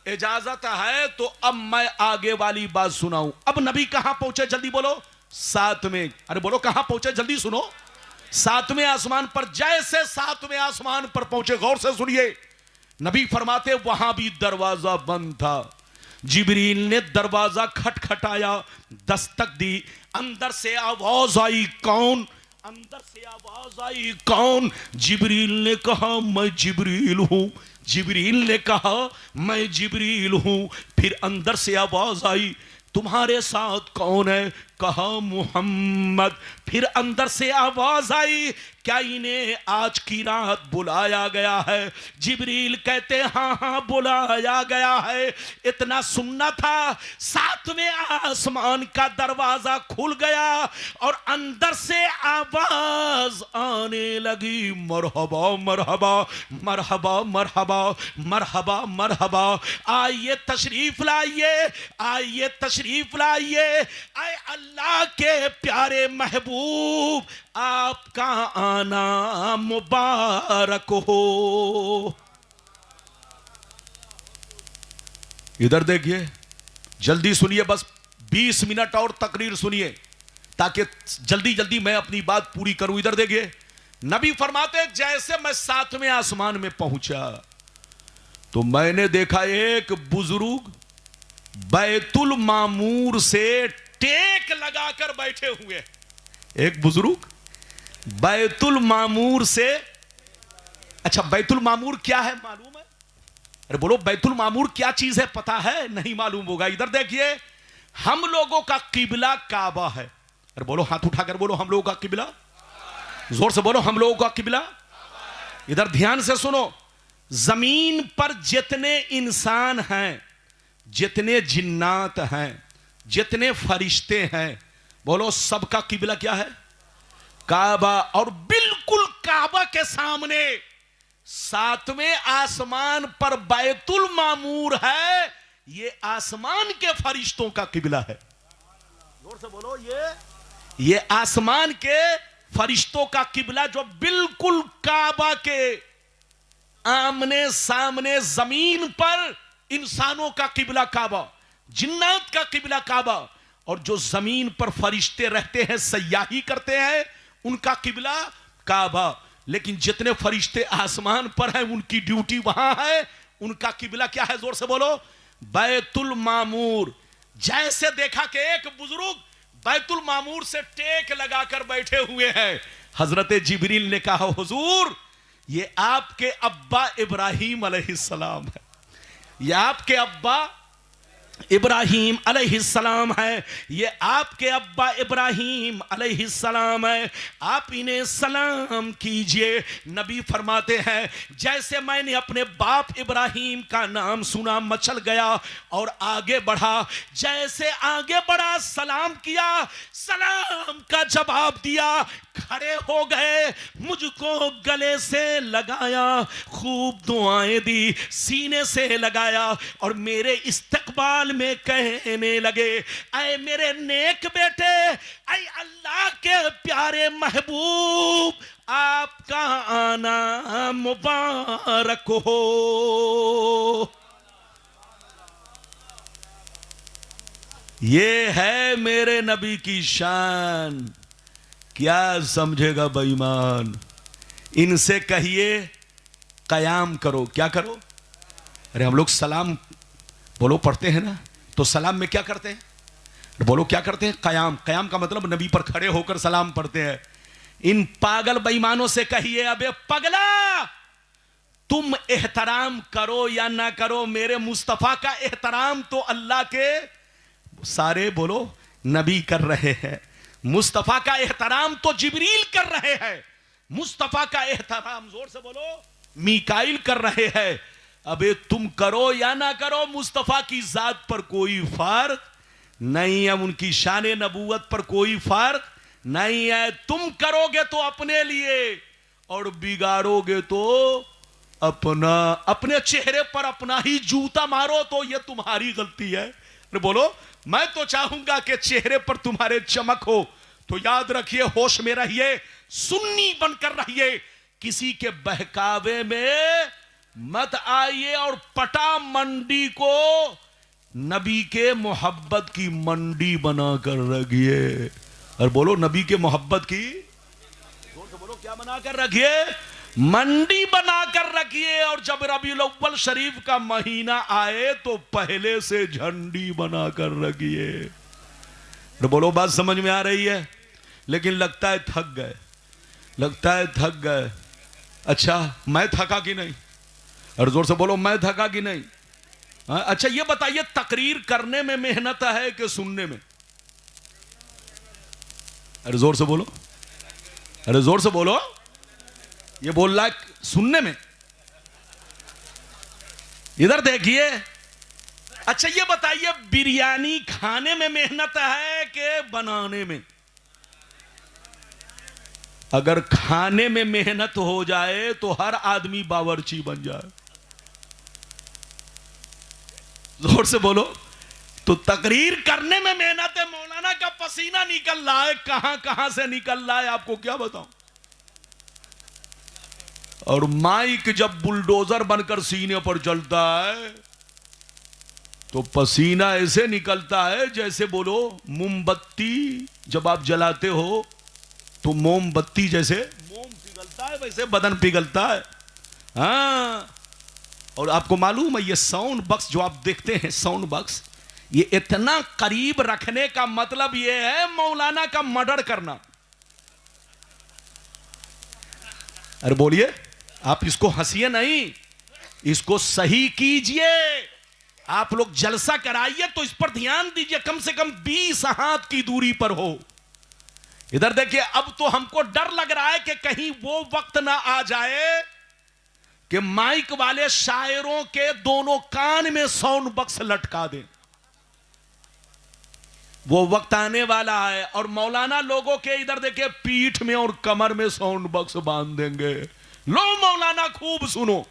इजाजत है तो अब मैं आगे वाली बात सुनाऊं। अब नबी कहां पहुंचे, जल्दी बोलो? 7वें। अरे बोलो, कहां पहुंचे, जल्दी सुनो। 7वें आसमान पर। जैसे 7वें आसमान पर पहुंचे, गौर से सुनिए, नबी फरमाते वहां भी दरवाजा बंद था। जिब्रील ने दरवाजा खटखटाया, दस्तक दी, अंदर से आवाज आई, कौन? अंदर से आवाज आई, कौन? जिब्रील ने कहा, मैं जिब्रील हूं। जिब्रील ने कहा, मैं जिब्रील हूं। फिर अंदर से आवाज आई, तुम्हारे साथ कौन है? कहा, मुहम्मद। फिर अंदर से आवाज आई, क्या इन्हें आज की रात बुलाया गया है? जिब्रील कहते, हाँ हाँ बुलाया गया है। इतना सुनना था, 7वें आसमान का दरवाजा खुल गया और अंदर से आवाज आने लगी, मरहबा मरहबा मरहबा मरहबा मरहबा मरहबा, आइए तशरीफ लाइए, आइए तशरीफ लाइए, आए अल्लाह के प्यारे महबूब, आपका आना मुबारक हो। इधर देखिए, जल्दी सुनिए, बस 20 मिनट और तकरीर सुनिए ताकि जल्दी जल्दी मैं अपनी बात पूरी करूं। इधर देखिए, नबी फरमाते, जैसे मैं 7वें आसमान में पहुंचा तो मैंने देखा एक बुजुर्ग बैतुल मामूर से टेक लगाकर बैठे हुए। एक बुजुर्ग बैतुल मामूर से, अच्छा बैतुल मामूर क्या है मालूम है? अरे बोलो, बैतुल मामूर क्या चीज है पता है? नहीं मालूम होगा। इधर देखिए, हम लोगों का किबला काबा है। अरे बोलो, हाथ उठाकर बोलो, हम लोगों का किबला। जोर से बोलो, हम लोगों का किबला। इधर ध्यान से सुनो, जमीन पर जितने इंसान हैं, जितने जिन्नात हैं, जितने फरिश्ते हैं, बोलो सबका किबला क्या है? काबा। और बिल्कुल काबा के सामने 7वें आसमान पर बैतुल मामूर है। ये आसमान के फरिश्तों का किबला है। जोर से बोलो, ये आसमान के फरिश्तों का किबला, जो बिल्कुल काबा के आमने सामने, जमीन पर इंसानों का किबला काबा, जिन्नात का किबला काबा, और जो जमीन पर फरिश्ते रहते हैं, सयाही करते हैं, उनका किबला काबा। लेकिन जितने फरिश्ते आसमान पर हैं, उनकी ड्यूटी वहां है, उनका किबला क्या है? जोर से बोलो, बैतुल मामूर। जैसे देखा कि एक बुजुर्ग बैतुल मामूर से टेक लगाकर बैठे हुए हैं, हजरत जिब्रील ने कहा, हुजूर ये आपके अब्बा इब्राहिम अलैहिस्सलाम है, ये आपके अब्बा इब्राहीम अलैहिस्सलाम है, ये आपके अब्बा इब्राहीम अलैहिस्सलाम है, आप इन्हें सलाम कीजिए। नबी फरमाते हैं जैसे मैंने अपने बाप इब्राहीम का नाम सुना मचल गया और आगे बढ़ा, जैसे आगे बढ़ा सलाम किया, सलाम का जवाब दिया, खड़े हो गए, मुझको गले से लगाया, खूब दुआएं दी, सीने से लगाया और मेरे इस्तकबाल में कहने लगे, ऐ मेरे नेक बेटे, ऐ अल्लाह के प्यारे महबूब, आपका आना मुबारक हो। ये है मेरे नबी की शान। क्या समझेगा बेईमान? इनसे कहिए कयाम करो। क्या करो? अरे हम लोग सलाम बोलो पढ़ते हैं ना, तो सलाम में क्या करते हैं? बोलो क्या करते हैं? कयाम। कयाम का मतलब नबी पर खड़े होकर सलाम पढ़ते हैं। इन पागल बेईमानों से कहिए, अबे पगला, तुम एहतराम करो या ना करो, मेरे मुस्तफा का एहतराम तो अल्लाह के सारे बोलो नबी कर रहे हैं, मुस्तफा का एहतराम तो जिब्रील कर रहे हैं, मुस्तफा का एहतराम जोर से बोलो मीकाइल कर रहे हैं। अबे तुम करो या ना करो, मुस्तफा की जात पर कोई फर्क नहीं है, उनकी शान नबूवत पर कोई फर्क नहीं है। तुम करोगे तो अपने लिए और बिगाड़ोगे तो अपना, अपने चेहरे पर अपना ही जूता मारो तो यह तुम्हारी गलती है। बोलो मैं तो चाहूंगा कि चेहरे पर तुम्हारे चमक हो, तो याद रखिए होश में रहिए, सुन्नी बनकर रहिए, किसी के बहकावे में मत आइए और पटा मंडी को नबी के मोहब्बत की मंडी बनाकर रखिए। और बोलो नबी के मोहब्बत की, बोलो क्या बनाकर रखिए? मंडी बनाकर रखिए। और जब रबीउल अव्वल शरीफ का महीना आए तो पहले से झंडी बनाकर रखिए। तो बोलो बात समझ में आ रही है? लेकिन लगता है थक गए, लगता है थक गए। अच्छा मैं थका कि नहीं? और जोर से बोलो मैं थका कि नहीं? अच्छा ये बताइए तकरीर करने में मेहनत है कि सुनने में? अरे जोर से बोलो, अरे जोर से बोलो। ये बोल रहा है सुनने में, इधर देखिए। अच्छा ये बताइए बिरयानी खाने में मेहनत है कि बनाने में? अगर खाने में मेहनत हो जाए तो हर आदमी बावर्ची बन जाए। जोर से बोलो। तो तकरीर करने में मेहनत है, मौलाना का पसीना निकल रहा है, कहां कहां से निकल रहा है आपको क्या बताऊं। और माइक जब बुलडोजर बनकर सीने पर चलता है तो पसीना ऐसे निकलता है जैसे बोलो मोमबत्ती जब आप जलाते हो तो मोमबत्ती जैसे मोम पिघलता है वैसे बदन पिघलता है। हाँ, और आपको मालूम है ये साउंड बॉक्स जो आप देखते हैं, साउंड बॉक्स, ये इतना करीब रखने का मतलब ये है मौलाना का मर्डर करना। अरे बोलिए, आप इसको हंसिए नहीं, इसको सही कीजिए। आप लोग जलसा कराइए तो इस पर ध्यान दीजिए, कम से कम 20 हाथ की दूरी पर हो। इधर देखिए, अब तो हमको डर लग रहा है कि कहीं वो वक्त ना आ जाए कि माइक वाले शायरों के दोनों कान में साउंड बॉक्स लटका दें। वो वक्त आने वाला है और मौलाना लोगों के इधर देखिए पीठ में और कमर में साउंड बॉक्स बांध देंगे। लो मौलाना खूब सुनो।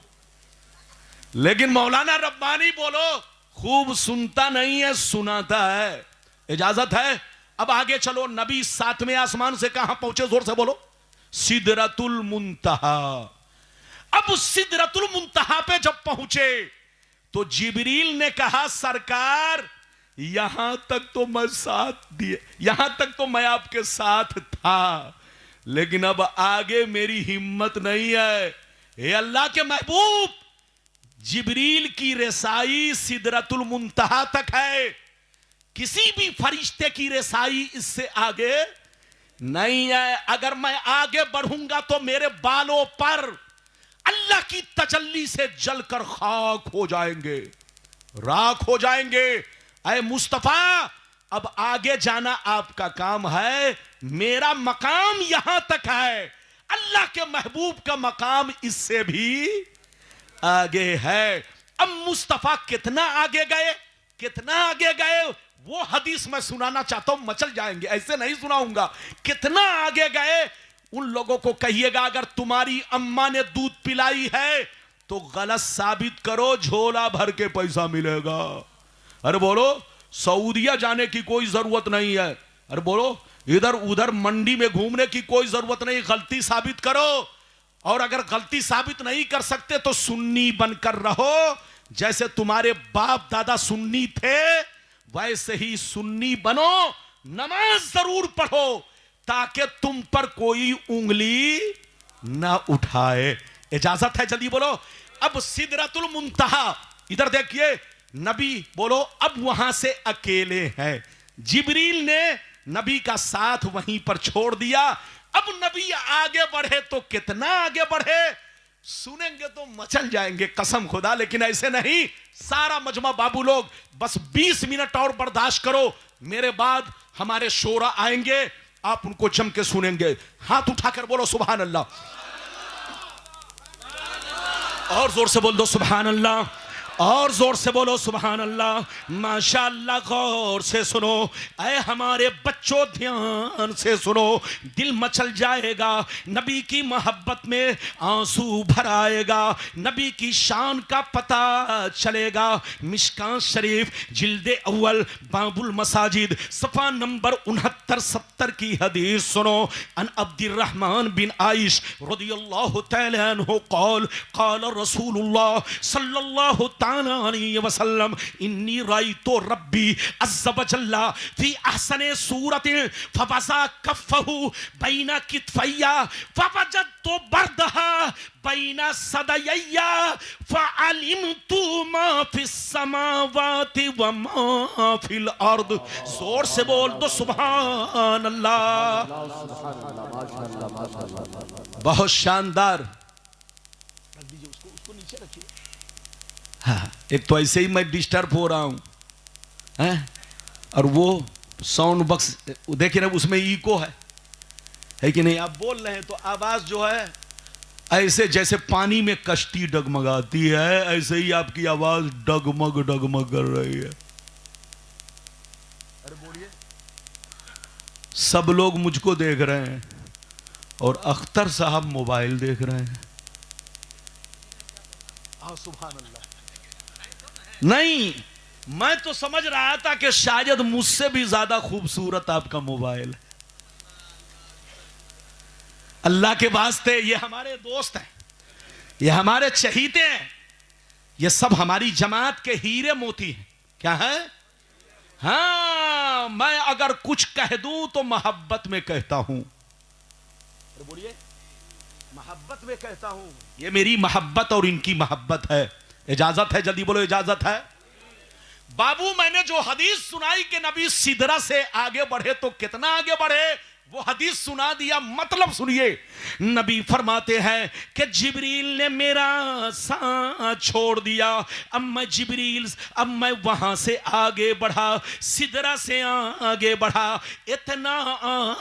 लेकिन मौलाना रब्बानी बोलो खूब सुनता नहीं है, सुनाता है। इजाजत है? अब आगे चलो। नबी 7वें आसमान से कहां पहुंचे? जोर से बोलो। सिदरतुल मुंतहा। अब सिदरतुल मुंतहा पे जब पहुंचे तो जिब्रील ने कहा सरकार यहां तक तो मैं साथ दिए, यहां तक तो मैं आपके साथ था, लेकिन अब आगे मेरी हिम्मत नहीं है। हे अल्लाह के महबूब, जिब्रील की रसाई सिदरतुल मुंतहा तक है, किसी भी फरिश्ते की रसाई इससे आगे नहीं है। अगर मैं आगे बढ़ूंगा तो मेरे बालों पर अल्लाह की तजल्ली से जलकर खाक हो जाएंगे, राख हो जाएंगे। अय मुस्तफा अब आगे जाना आपका काम है, मेरा मकाम यहां तक है, अल्लाह के महबूब का मकाम इससे भी आगे है। अब मुस्तफा कितना आगे गए, कितना आगे गए वो हदीस मैं सुनाना चाहता हूं, मचल जाएंगे, ऐसे नहीं सुनाऊंगा। कितना आगे गए उन लोगों को कहिएगा, अगर तुम्हारी अम्मा ने दूध पिलाई है तो गलत साबित करो, झोला भर के पैसा मिलेगा। अरे बोलो, सऊदिया जाने की कोई जरूरत नहीं है। अरे बोलो, इधर उधर मंडी में घूमने की कोई जरूरत नहीं, गलती साबित करो। और अगर गलती साबित नहीं कर सकते तो सुन्नी बनकर रहो, जैसे तुम्हारे बाप दादा सुन्नी थे वैसे ही सुन्नी बनो, नमाज जरूर पढ़ो ताकि तुम पर कोई उंगली ना उठाए। इजाजत है? जल्दी बोलो। अब सिदरतुल मुंतहा, इधर देखिए, नबी बोलो अब वहां से अकेले हैं। जिब्रील ने नबी का साथ वहीं पर छोड़ दिया। अब नबी आगे बढ़े तो कितना आगे बढ़े, सुनेंगे तो मचल जाएंगे कसम खुदा, लेकिन ऐसे नहीं। सारा मजमा बाबू लोग बस 20 मिनट और बर्दाश्त करो, मेरे बाद हमारे शोरा आएंगे, आप उनको जम के सुनेंगे। हाथ उठाकर बोलो सुभान अल्लाह, और जोर से बोल दो सुभान अल्लाह, और जोर से बोलो सुभान अल्लाह। माशाअल्लाह, गौर से सुनो, ऐ हमारे बच्चों ध्यान से सुनो, दिल मचल जाएगा, नबी की मोहब्बत में आंसू भर आएगा, नबी की शान का पता चलेगा। मिशकात शरीफ जिल्दे अव्वल बाबुल मसाजिद सफ़ा नंबर 69-70 की हदीस सुनो। अन अब्दुर्रहमान बिन आइश रदियल्लाहु तआला अन्हु क़ाल क़ाल रसूलुल्लाह सल्लल्लाहु अलैहि वसल्लम इन्नी रायतु रब्बी अज़्ज़ व जल्ला फी अहसनि सूरतिन फबसा कफ़हु बैना कितफ़ैया फवजदतु बर्दहा बैना सदयैया फ़अलिमतु मा फ़िस समावाति व मा फ़िल अर्द। जोर से बोल दो सुभान अल्लाह। बहुत शानदार। उसको नीचे रखिए। हाँ, एक तो ऐसे ही मैं डिस्टर्ब हो रहा हूं हैं, और वो साउंड बॉक्स देखिए ना, उसमें इको है कि नहीं? आप बोल रहे हैं तो आवाज जो है ऐसे जैसे पानी में कश्ती डगमगाती है, ऐसे ही आपकी आवाज डगमग डगमग कर रही है। अरे बोलिए। सब लोग मुझको देख रहे हैं और अख्तर साहब मोबाइल देख रहे हैं। सुभान अल्लाह। नहीं, मैं तो समझ रहा था कि शायद मुझसे भी ज्यादा खूबसूरत आपका मोबाइल है। अल्लाह के वास्ते, ये हमारे दोस्त हैं, ये हमारे चहीते हैं, ये सब हमारी जमात के हीरे मोती हैं। क्या है? हाँ, मैं अगर कुछ कह दूं तो मोहब्बत में कहता हूं। अरे बोलिए, मोहब्बत में कहता हूं। ये मेरी मोहब्बत और इनकी मोहब्बत है। इजाजत है? जल्दी बोलो, इजाजत है? बाबू, मैंने जो हदीस सुनाई कि नबी सिदरा से आगे बढ़े तो कितना आगे बढ़े, वो हदीस सुना दिया। मतलब सुनिए, नबी फरमाते हैं कि जिब्रील ने मेरा साथ छोड़ दिया, अब मैं वहां से आगे बढ़ा, सिदरा से आगे बढ़ा, इतना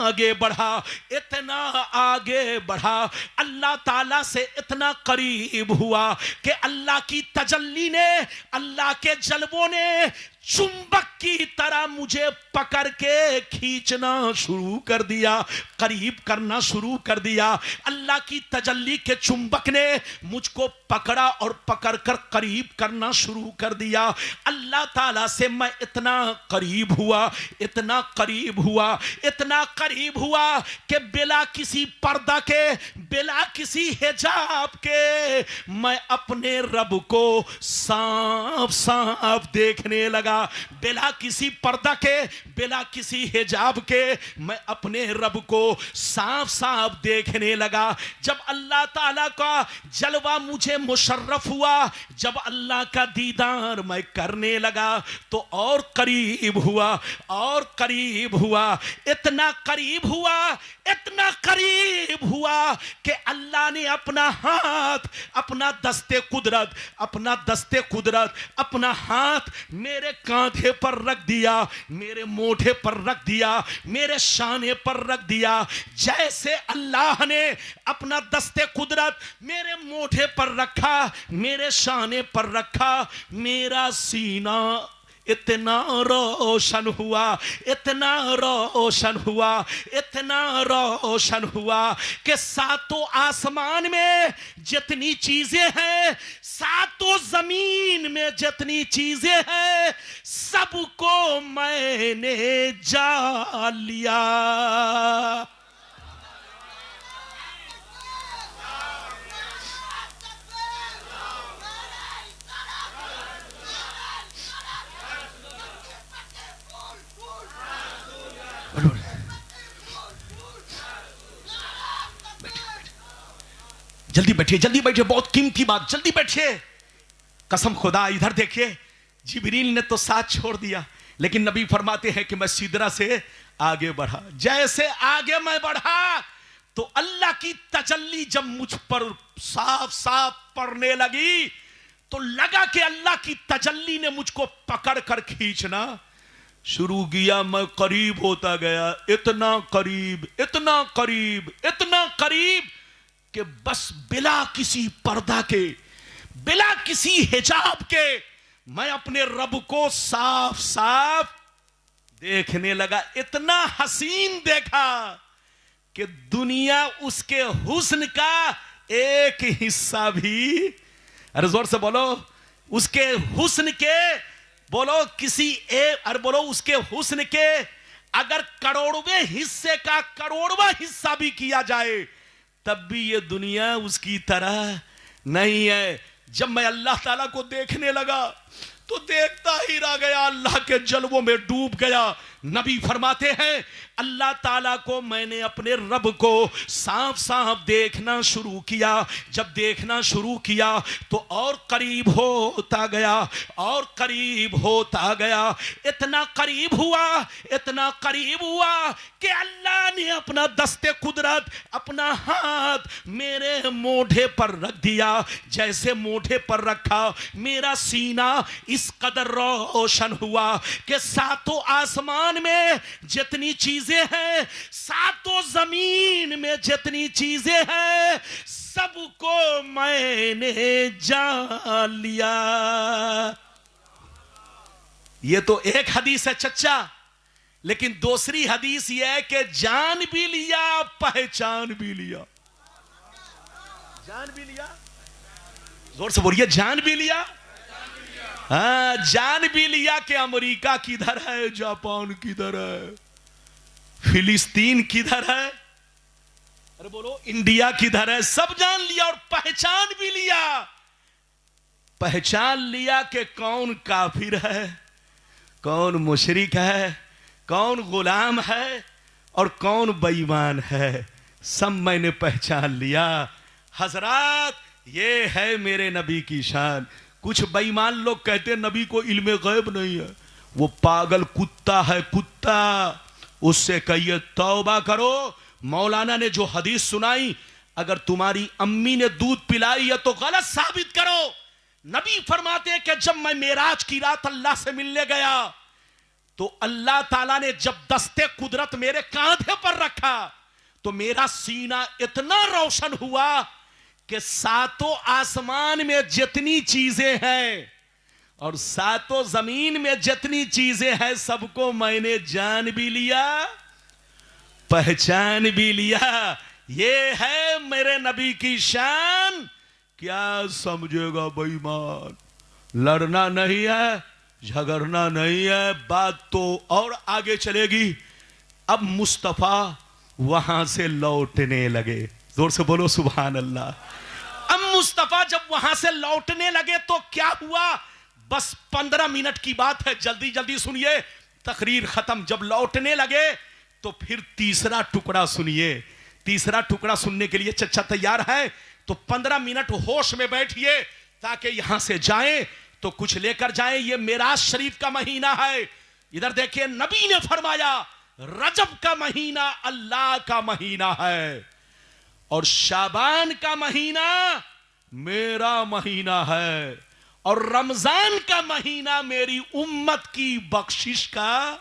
आगे बढ़ा, इतना आगे बढ़ा, अल्लाह ताला से इतना करीब हुआ कि अल्लाह की तजल्ली ने, अल्लाह के जलवों ने चुंबक की तरह मुझे पकड़ के खींचना शुरू कर दिया, करीब करना शुरू कर दिया। अल्लाह की तजल्ली के चुंबक ने मुझको पकड़ा और पकड़कर करीब करना शुरू कर दिया। अल्लाह ताला से मैं इतना करीब हुआ, इतना करीब हुआ, इतना करीब हुआ कि बिला किसी पर्दा के, बिला किसी हिजाब के मैं अपने रब को साफ साफ देखने लगा। बिला किसी पर्दा के, बिला किसी हिजाब के मैं अपने रब को साफ साफ देखने लगा। जब अल्लाह ताला का जलवा मुझे मुशर्रफ हुआ, जब अल्लाह का दीदार मैं करने लगा तो और करीब हुआ, और करीब हुआ, इतना करीब हुआ, इतना करीब हुआ कि अल्लाह ने अपना हाथ, अपना दस्ते कुदरत, अपना दस्ते कुदरत, अपना हाथ मेरे कांधे पर रख दिया, मेरे मोढे पर रख दिया, मेरे शाने पर रख दिया। जैसे अल्लाह ने अपना दस्ते कुदरत मेरे मोढे पर रखा, मेरे शाने पर रखा, मेरा सीना इतना रोशन हुआ, इतना रोशन हुआ, इतना रोशन हुआ कि सातों आसमान में जितनी चीजें हैं, सातों जमीन में जितनी चीजें हैं, सबको मैंने जान लिया। जल्दी बैठिए, जल्दी बैठिए, बहुत कीमती बात, जल्दी बैठिए। कसम खुदा, इधर देखिए, जिब्रील ने तो साथ छोड़ दिया, लेकिन नबी फरमाते हैं कि मैं सिदरा से आगे बढ़ा। जैसे आगे मैं बढ़ा तो अल्लाह की तजल्ली जब मुझ पर साफ साफ पड़ने लगी, तो लगा कि अल्लाह की तजल्ली ने मुझको पकड़ कर खींचना शुरू किया। मैं करीब होता गया, इतना करीब, इतना करीब, इतना करीब कि बस बिला किसी पर्दा के, बिला किसी हिजाब के मैं अपने रब को साफ साफ देखने लगा। इतना हसीन देखा कि दुनिया उसके हुस्न का एक हिस्सा भी, अरे जोर से बोलो, उसके हुस्न के, बोलो किसी अरे बोलो उसके हुस्न के अगर करोड़वें हिस्से का करोड़वां हिस्सा भी किया जाए, तब भी ये दुनिया उसकी तरह नहीं है। जब मैं अल्लाह ताला को देखने लगा तो देखता ही रह गया, अल्लाह के जलवों में डूब गया। नबी फरमाते हैं अल्लाह ताला को मैंने अपने रब को साफ साफ देखना शुरू किया। जब देखना शुरू किया तो और करीब होता गया, और करीब होता गया। इतना करीब हुआ, इतना करीब हुआ कि अल्लाह ने अपना दस्ते कुदरत, अपना हाथ मेरे मोढे पर रख दिया। जैसे मोढे पर रखा, मेरा सीना इस कदर रोशन हुआ कि सातों आसमान में जितनी चीजें हैं, सातों जमीन में जितनी चीजें हैं, सबको मैंने जान लिया। ये तो एक हदीस है चच्चा, लेकिन दूसरी हदीस यह है कि जान भी लिया, पहचान भी लिया। जान भी लिया, जोर से बोलिए, जान भी लिया। हाँ, जान भी लिया कि अमेरिका किधर है, जापान किधर है, फिलिस्तीन किधर है, अरे बोलो इंडिया किधर है, सब जान लिया। और पहचान भी लिया, पहचान लिया कि कौन काफिर है, कौन मुशरिक है, कौन गुलाम है और कौन बेईमान है, सब मैंने पहचान लिया। हजरात, ये है मेरे नबी की शान। कुछ बेईमान लोग कहते हैं नबी को इल्मे गैब नहीं है, वो पागल कुत्ता है, कुत्ता। उससे कहिए तौबा करो। मौलाना ने जो हदीस सुनाई, अगर तुम्हारी अम्मी ने दूध पिलाई है तो गलत साबित करो। नबी फरमाते हैं कि जब मैं मेराज की रात अल्लाह से मिलने गया तो अल्लाह ताला ने जब दस्ते कुदरत मेरे कांधे पर रखा तो मेरा सीना इतना रोशन हुआ कि सातों आसमान में जितनी चीजें हैं और सातों जमीन में जितनी चीजें हैं, सबको मैंने जान भी लिया, पहचान भी लिया। ये है मेरे नबी की शान। क्या समझेगा बेईमान? लड़ना नहीं है, झगड़ना नहीं है, बात तो और आगे चलेगी। अब मुस्तफा वहां से लौटने लगे। जोर से बोलो सुभान अल्लाह। अब मुस्तफा जब वहां से लौटने लगे तो क्या हुआ? बस 15 मिनट की बात है, जल्दी जल्दी सुनिए, तकरीर खत्म। जब लौटने लगे तो फिर तीसरा टुकड़ा सुनिए। तीसरा टुकड़ा सुनने के लिए चच्चा तैयार है? तो 15 मिनट होश में बैठिए ताकि यहां से जाएं तो कुछ लेकर जाएं। ये मेराज शरीफ का महीना है। इधर देखिए, नबी ने फरमाया रजब का महीना अल्लाह का महीना है और शाबान का महीना मेरा महीना है और रमजान का महीना मेरी उम्मत की बख्शिश का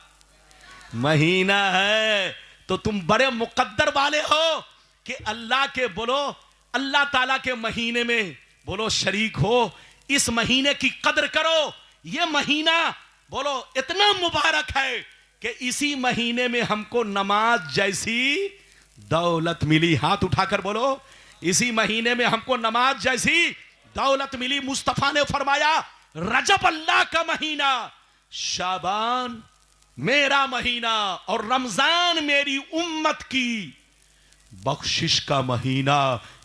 महीना है। तो तुम बड़े मुकद्दर वाले हो कि अल्लाह के बोलो, अल्लाह ताला के महीने में बोलो शरीक हो। इस महीने की कदर करो। यह महीना बोलो इतना मुबारक है कि इसी महीने में हमको नमाज जैसी दौलत मिली। हाथ उठाकर बोलो, इसी महीने में हमको नमाज जैसी दौलत मिली। मुस्तफा ने फरमाया रजब अल्लाह का महीना, शाबान मेरा महीना और रमजान मेरी उम्मत की बख्शिश का महीना।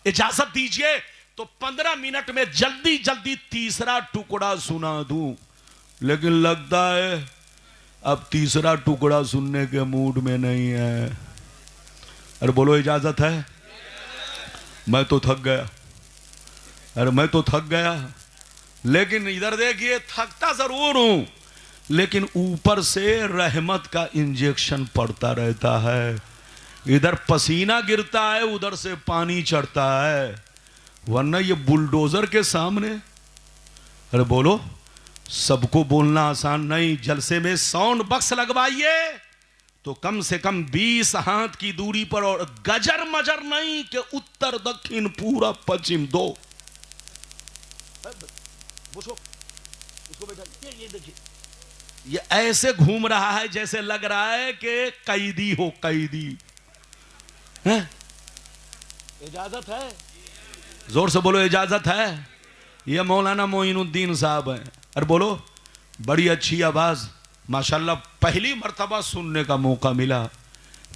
इजाजत दीजिए तो 15 मिनट में जल्दी जल्दी तीसरा टुकड़ा सुना दूं, लेकिन लगता है अब तीसरा टुकड़ा सुनने के मूड में नहीं है। अरे बोलो इजाजत है? मैं तो थक गया, अरे मैं तो थक गया। लेकिन इधर देखिए, थकता जरूर हूं, लेकिन ऊपर से रहमत का इंजेक्शन पड़ता रहता है। इधर पसीना गिरता है, उधर से पानी चढ़ता है, वरना ये बुलडोजर के सामने। अरे बोलो, सबको बोलना आसान नहीं। जलसे में साउंड बक्स लगवाइए तो कम से कम 20 हाथ की दूरी पर, और गजर मजर नहीं कि उत्तर दक्षिण पूरा पश्चिम दो। उसको बैठा, ये देखिए, ये ऐसे घूम रहा है जैसे लग रहा है कि कैदी हो, कैदी है। इजाजत है? जोर से बोलो इजाजत है। ये मौलाना मोइनुद्दीन साहब हैं। अरे बोलो, बड़ी अच्छी आवाज माशाल्लाह, पहली मर्तबा सुनने का मौका मिला।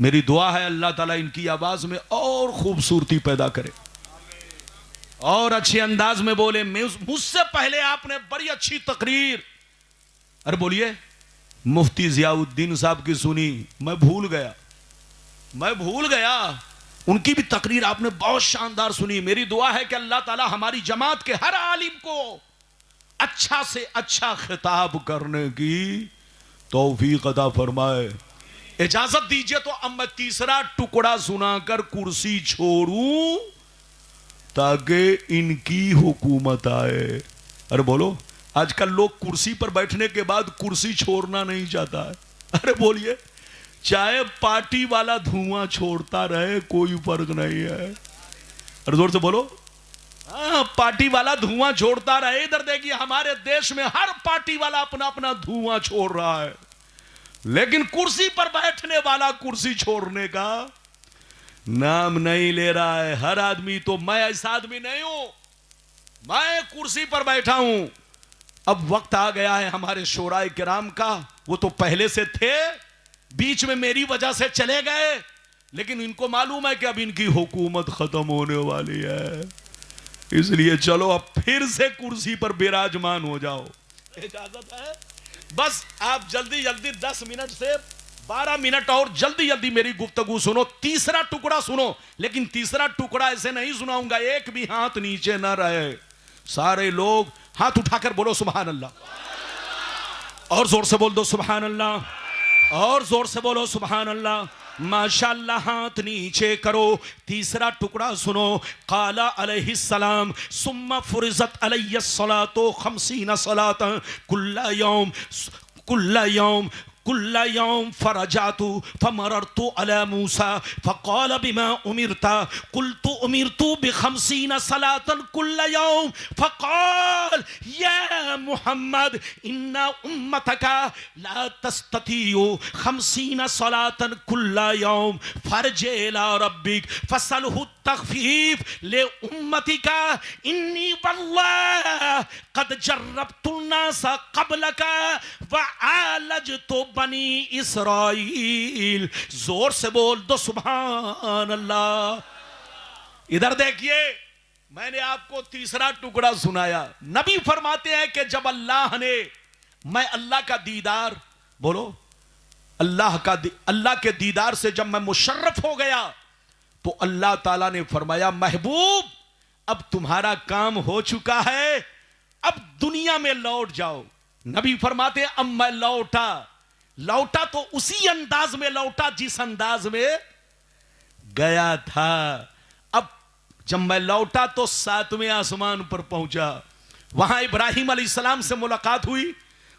मेरी दुआ है अल्लाह ताला इनकी आवाज में और खूबसूरती पैदा करे और अच्छे अंदाज में बोले। मुझसे पहले आपने बड़ी अच्छी तकरीर, अरे बोलिए, मुफ्ती जियाउद्दीन साहब की सुनी। मैं भूल गया उनकी भी तकरीर आपने बहुत शानदार सुनी। मेरी दुआ है कि अल्लाह ताला हमारी जमात के हर आलिम को अच्छा से अच्छा खिताब करने की तौफीक अता फरमाए। इजाजत दीजिए तो अब मैं तीसरा टुकड़ा सुनाकर कुर्सी छोड़ूं ताकि इनकी हुकूमत आए। अरे बोलो, आजकल लोग कुर्सी पर बैठने के बाद कुर्सी छोड़ना नहीं चाहता है। अरे बोलिए, चाहे पार्टी वाला धुआं छोड़ता रहे कोई फर्क नहीं है। अरे जोर से बोलो, हाँ, पार्टी वाला धुआं छोड़ता रहे। इधर देखिए, हमारे देश में हर पार्टी वाला अपना अपना धुआं छोड़ रहा है, लेकिन कुर्सी पर बैठने वाला कुर्सी छोड़ने का नाम नहीं ले रहा है। हर आदमी, तो मैं ऐसा आदमी नहीं हूं, मैं कुर्सी पर बैठा हूं। अब वक्त आ गया है हमारे शोराए किराम का। वो तो पहले से थे, बीच में मेरी वजह से चले गए, लेकिन इनको मालूम है कि अब इनकी हुकूमत खत्म होने वाली है, इसलिए चलो अब फिर से कुर्सी पर विराजमान हो जाओ। इजाजत है? बस आप जल्दी जल्दी 10 मिनट से 12 मिनट और जल्दी जल्दी मेरी गुफ्तगू सुनो। तीसरा टुकड़ा सुनो, लेकिन तीसरा टुकड़ा ऐसे नहीं सुनाऊंगा एक भी हाथ नीचे ना रहे। सारे लोग हाथ उठाकर बोलो सुभान अल्लाह, और जोर से बोल दो सुभान अल्लाह, और जोर से बोलो सुभान अल्लाह। माशाअल्लाह, हाथ नीचे करो। तीसरा टुकड़ा सुनो। काला अलैहिस्सलाम सुम्मा फुरिज़त अलैहिस्सलातो 50 सलात कुल्ला यौम फरजातु फमररतु अला मूसा फक़ाल बिमा उमिरता क़ुल्तु उमिरतु ब50 सलातन कुल्ला यौम फक़ाल या मुहम्मद इन्ना उम्मतका ला तस्ततियु 50 सलातन कुल्ला यौम फरजे इला रब्बिक फसलहु तख़फीफ ले उम्मतिका इन्नी वल्लाह क़द जर्रबतु नास क़ब्लका व आलजतु बनी इसराइल। जोर से बोल दो सुभान अल्लाह। इधर देखिए, मैंने आपको तीसरा टुकड़ा सुनाया। नबी फरमाते हैं कि जब अल्लाह ने, मैं अल्लाह का दीदार, बोलो अल्लाह के दीदार से जब मैं मुशर्रफ हो गया तो अल्लाह ताला ने फरमाया, महबूब अब तुम्हारा काम हो चुका है, अब दुनिया में लौट जाओ। नबी फरमाते अब मैं लौटा तो उसी अंदाज में लौटा जिस अंदाज में गया था। अब जब मैं लौटा तो 7वें आसमान पर पहुंचा। वहां इब्राहिम अलैहिस्सलाम से मुलाकात हुई,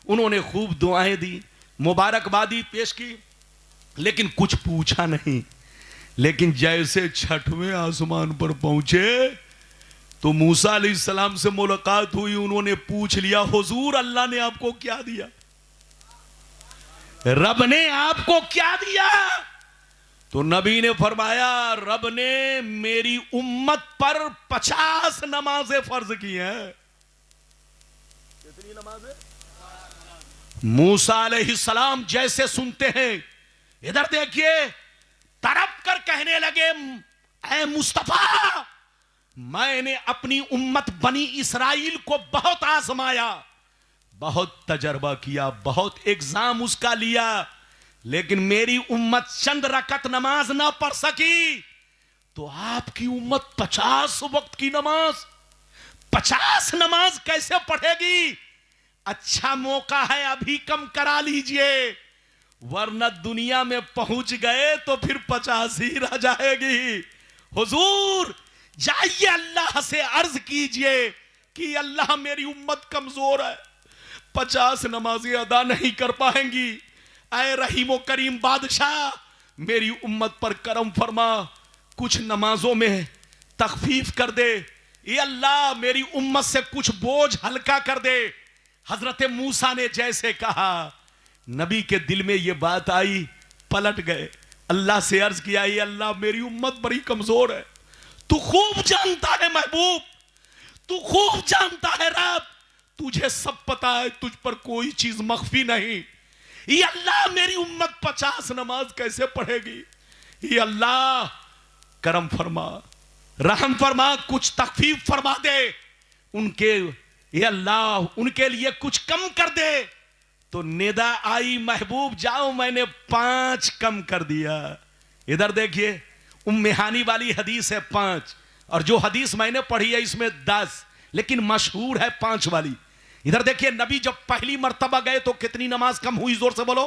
उन्होंने खूब दुआएं दी, मुबारकबादी पेश की, लेकिन कुछ पूछा नहीं। लेकिन जैसे छठवें आसमान पर पहुंचे तो मूसा अलैहिस्सलाम से मुलाकात हुई, उन्होंने पूछ लिया, हुजूर अल्लाह ने आपको क्या दिया, रब ने आपको क्या दिया? तो नबी ने फरमाया, रब ने मेरी उम्मत पर 50 नमाजें फर्ज की हैं। कितनी नमाजें? मूसा अलैहिस्सलाम जैसे सुनते हैं, इधर देखिए, तड़प कर कहने लगे, ऐ मुस्तफा, मैंने अपनी उम्मत बनी इसराइल को बहुत आजमाया, बहुत तजर्बा किया, बहुत एग्जाम उसका लिया, लेकिन मेरी उम्मत चंद रकत नमाज ना पढ़ सकी। तो आपकी उम्मत 50 वक्त की नमाज, 50 नमाज कैसे पढ़ेगी? अच्छा मौका है, अभी कम करा लीजिए, वरना दुनिया में पहुंच गए तो फिर 50 ही रह जाएगी। हुजूर जाइए, अल्लाह से अर्ज कीजिए कि अल्लाह मेरी उम्मत कमजोर है, 50 नमाजें अदा नहीं कर पाएंगी, ऐ रहीम करीम बादशाह मेरी उम्मत पर करम फरमा, कुछ नमाजों में तखफीफ कर दे, ये अल्लाह मेरी उम्मत से कुछ बोझ हल्का कर दे। हजरत मूसा ने जैसे कहा, नबी के दिल में ये बात आई, पलट गए, अल्लाह से अर्ज किया, ये अल्लाह मेरी उम्मत बड़ी कमजोर है, तू खूब जानता है महबूब, तू खूब जानता है रब, तुझे सब पता है, तुझ पर कोई चीज मख्फी नहीं। ये अल्लाह मेरी उम्मत 50 नमाज कैसे पढ़ेगी? ये अल्लाह करम फरमा, रहम फरमा, कुछ तखफीफ फरमा दे उनके, ये अल्लाह उनके लिए कुछ कम कर दे। तो निदा आई, महबूब जाओ, मैंने 5 कम कर दिया। इधर देखिए, उम्मे हानी वाली हदीस है 5, और जो हदीस मैंने पढ़ी है इसमें 10, लेकिन मशहूर है 5 वाली। इधर देखिए, नबी जब पहली मर्तबा गए तो कितनी नमाज कम हुई? जोर से बोलो,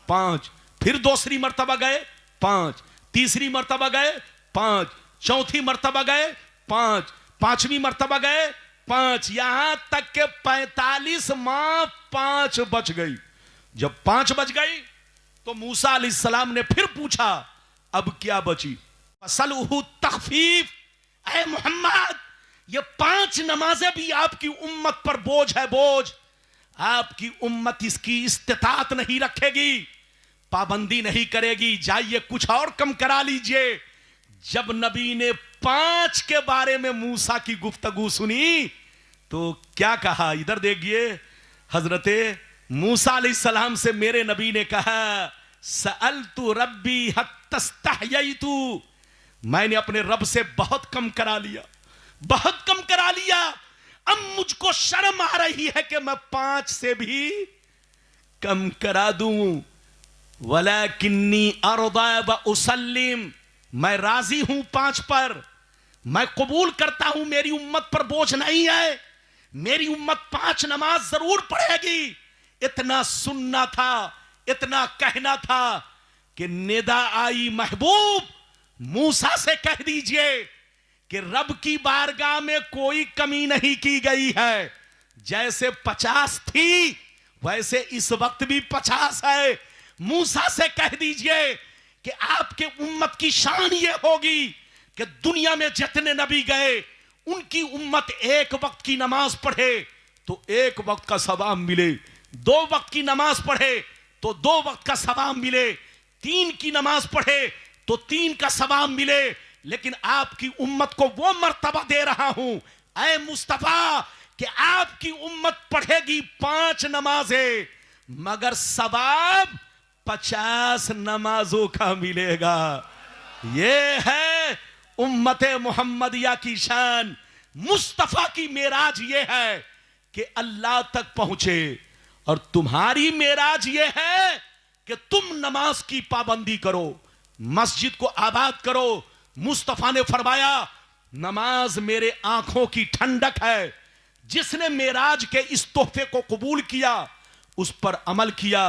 5। फिर दूसरी मर्तबा गए 5, तीसरी मर्तबा गए 5, चौथी मर्तबा गए 5, पांचवी मर्तबा गए 5, यहां तक के 45 माह 5 बच गई। जब 5 बच गई तो मूसा अलैहिस्सलाम ने फिर पूछा, अब क्या बची? फसलहु तखफीफ, ऐ मोहम्मद ये 5 नमाजें भी आपकी उम्मत पर बोझ है, बोझ, आपकी उम्मत इसकी इस्तिताअत नहीं रखेगी, पाबंदी नहीं करेगी, जाइए कुछ और कम करा लीजिए। जब नबी ने 5 के बारे में मूसा की गुफ्तगू सुनी तो क्या कहा? इधर देखिए, हजरते मूसा अलैहिस्सलाम से मेरे नबी ने कहा, सअलतु रब्बी हत्तस्तहयैतु, मैंने अपने रब से बहुत कम करा लिया, बहुत कम करा लिया, अब मुझको शर्म आ रही है कि मैं 5 से भी कम करा दूं। वलाकिन्नी अर्दा व उसल्लिम, मैं राजी हूं 5 पर, मैं कबूल करता हूं, मेरी उम्मत पर बोझ नहीं है, मेरी उम्मत 5 नमाज जरूर पढ़ेगी। इतना सुनना था, इतना कहना था कि निदा आई, महबूब मूसा से कह दीजिए कि रब की बारगाह में कोई कमी नहीं की गई है, जैसे 50 थी वैसे इस वक्त भी 50 है। मूसा से कह दीजिए कि आपके उम्मत की शान ये होगी कि दुनिया में जितने नबी गए उनकी उम्मत 1 वक्त की नमाज पढ़े तो 1 वक्त का सवाब मिले, 2 वक्त की नमाज पढ़े तो 2 वक्त का सवाब मिले, 3 की नमाज पढ़े तो 3 का सवाब मिले। लेकिन आपकी उम्मत को वो मर्तबा दे रहा हूं, ऐ मुस्तफा, कि आपकी उम्मत पढ़ेगी 5 नमाजें मगर सवाब 50 नमाजों का मिलेगा। ये है उम्मत मोहम्मदिया की शान। मुस्तफा की मेराज ये है कि अल्लाह तक पहुंचे, और तुम्हारी मेराज ये है कि तुम नमाज की पाबंदी करो, मस्जिद को आबाद करो। मुस्तफा ने फरमाया, नमाज मेरे आंखों की ठंडक है, जिसने मेराज के इस तोहफे को कबूल किया, उस पर अमल किया,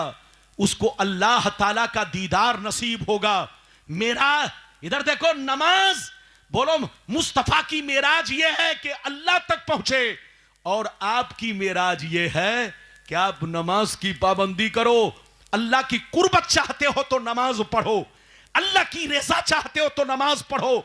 उसको अल्लाह ताला का दीदार नसीब होगा। मेरा इधर देखो, नमाज बोलो, मुस्तफा की मेराज यह है कि अल्लाह तक पहुंचे और आपकी मेराज ये है कि आप नमाज की पाबंदी करो। अल्लाह की कुर्बत चाहते हो तो नमाज पढ़ो, अल्लाह की रज़ा चाहते हो तो नमाज पढ़ो,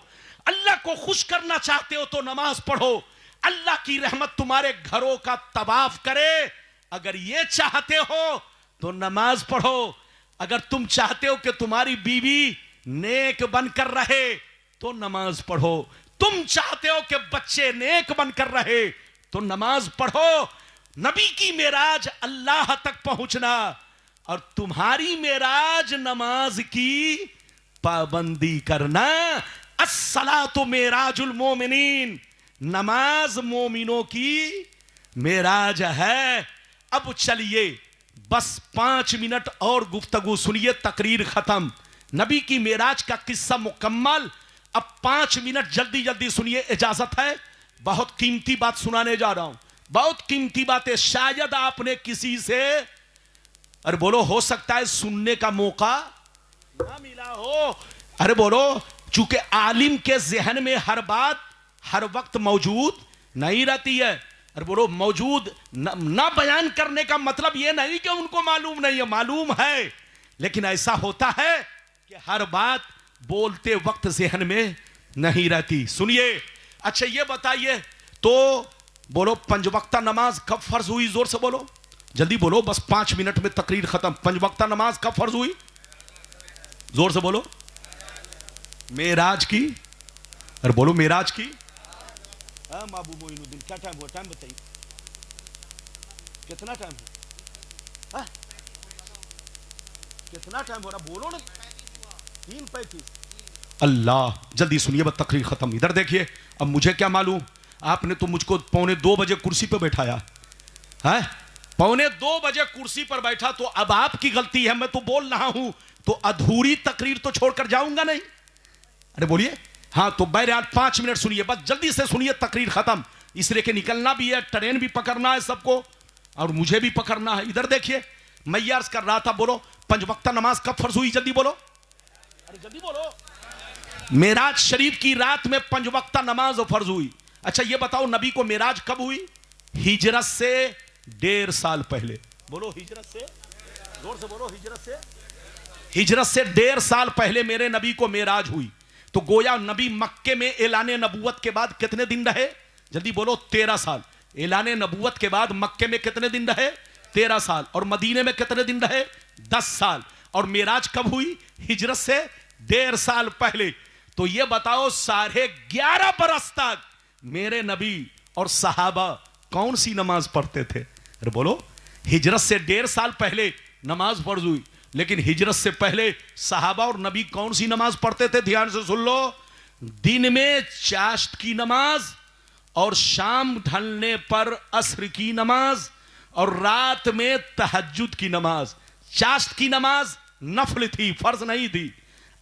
अल्लाह को खुश करना चाहते हो तो नमाज पढ़ो, अल्लाह की रहमत तुम्हारे घरों का तवाफ करे, अगर ये चाहते हो तो नमाज पढ़ो। अगर तुम चाहते हो कि तुम्हारी बीवी नेक बनकर रहे तो नमाज पढ़ो, तुम चाहते हो कि बच्चे नेक बनकर रहे तो नमाज पढ़ो। नबी की मेराज अल्लाह तक पहुंचना और तुम्हारी मेराज नमाज की पाबंदी करना। अस्सलातु मेराजुल मोमिनीन, नमाज मोमिनों की मेराज है। अब चलिए बस 5 मिनट और गुफ्तगू सुनिए, तकरीर खत्म। नबी की मेराज का किस्सा मुकम्मल। अब 5 मिनट जल्दी जल्दी सुनिए, इजाजत है। बहुत कीमती बात सुनाने जा रहा हूं, बहुत कीमती बातें। शायद आपने किसी से, अरे बोलो, हो सकता है सुनने का मौका ना मिला हो। अरे बोलो, चूंकि आलिम के जहन में हर बात हर वक्त मौजूद नहीं रहती है। अरे बोलो, मौजूद ना बयान करने का मतलब यह नहीं कि उनको मालूम नहीं है, मालूम है, लेकिन ऐसा होता है कि हर बात बोलते वक्त जहन में नहीं रहती। सुनिए, अच्छा ये बताइए तो बोलो, 5 वक्ता नमाज कब फर्ज हुई? जोर से बोलो, जल्दी बोलो, बस 5 मिनट में तकरीर खत्म। 5 वक्ता नमाज कब फर्ज हुई? जोर से बोलो। मेराज की। अरे बोलो, मेराज की। माबू मोइनुद्दीन, क्या टाइम हुआ? टाइम बताइए, कितना टाइम है? कितना टाइम हो रहा? बोलो ना। 3:35। अल्लाह, जल्दी सुनिए, बस तकरीर खत्म। इधर देखिए, अब मुझे क्या मालूम, आपने तो मुझको 1:45 बजे कुर्सी पर बैठाया है। 1:45 बजे कुर्सी पर बैठा तो अब आपकी गलती है। मैं तो बोल रहा हूं तो अधूरी तकरीर तो छोड़कर जाऊंगा नहीं। अरे बोलिए। हाँ, तो बहरहाल 5 मिनट सुनिए, बस जल्दी से सुनिए, तकरीर खत्म। इसलिए कि निकलना भी है, ट्रेन भी पकड़ना है सबको, और मुझे भी पकड़ना है। इधर देखिए, मैं ये अर्ज कर रहा था, बोलो 5 वक्ता नमाज कब फर्ज हुई? जल्दी बोलो, अरे जल्दी बोलो। मेराज शरीफ की रात में 5 वक्ता नमाज फर्ज हुई। अच्छा ये बताओ, नबी को मेराज कब हुई? हिजरत से 1.5 साल पहले। बोलो, हिजरत से, जोर से बोलो, हिजरत से 1.5 साल पहले मेरे नबी को मेराज हुई। तो गोया नबी मक्के में ऐलाने नबूवत के बाद कितने दिन रहे? जल्दी बोलो, 13 साल। ऐलाने नबूवत के बाद मक्के में कितने दिन रहे? 13 साल। और मदीने में कितने दिन रहे? 10 साल। और मेराज कब हुई? हिजरत से 1.5 साल पहले। तो ये बताओ, 11.5 बरस तक मेरे नबी और सहाबा कौन सी नमाज पढ़ते थे? अरे बोलो, हिजरत से 1.5 साल पहले नमाज फर्ज हुई, लेकिन हिजरत से पहले सहाबा और नबी कौन सी नमाज पढ़ते थे? ध्यान से सुन लो। दिन में चाश्त की नमाज, और शाम ढलने पर असर की नमाज, और रात में तहज्जुद की नमाज। चाश्त की नमाज नफल थी, फर्ज नहीं थी।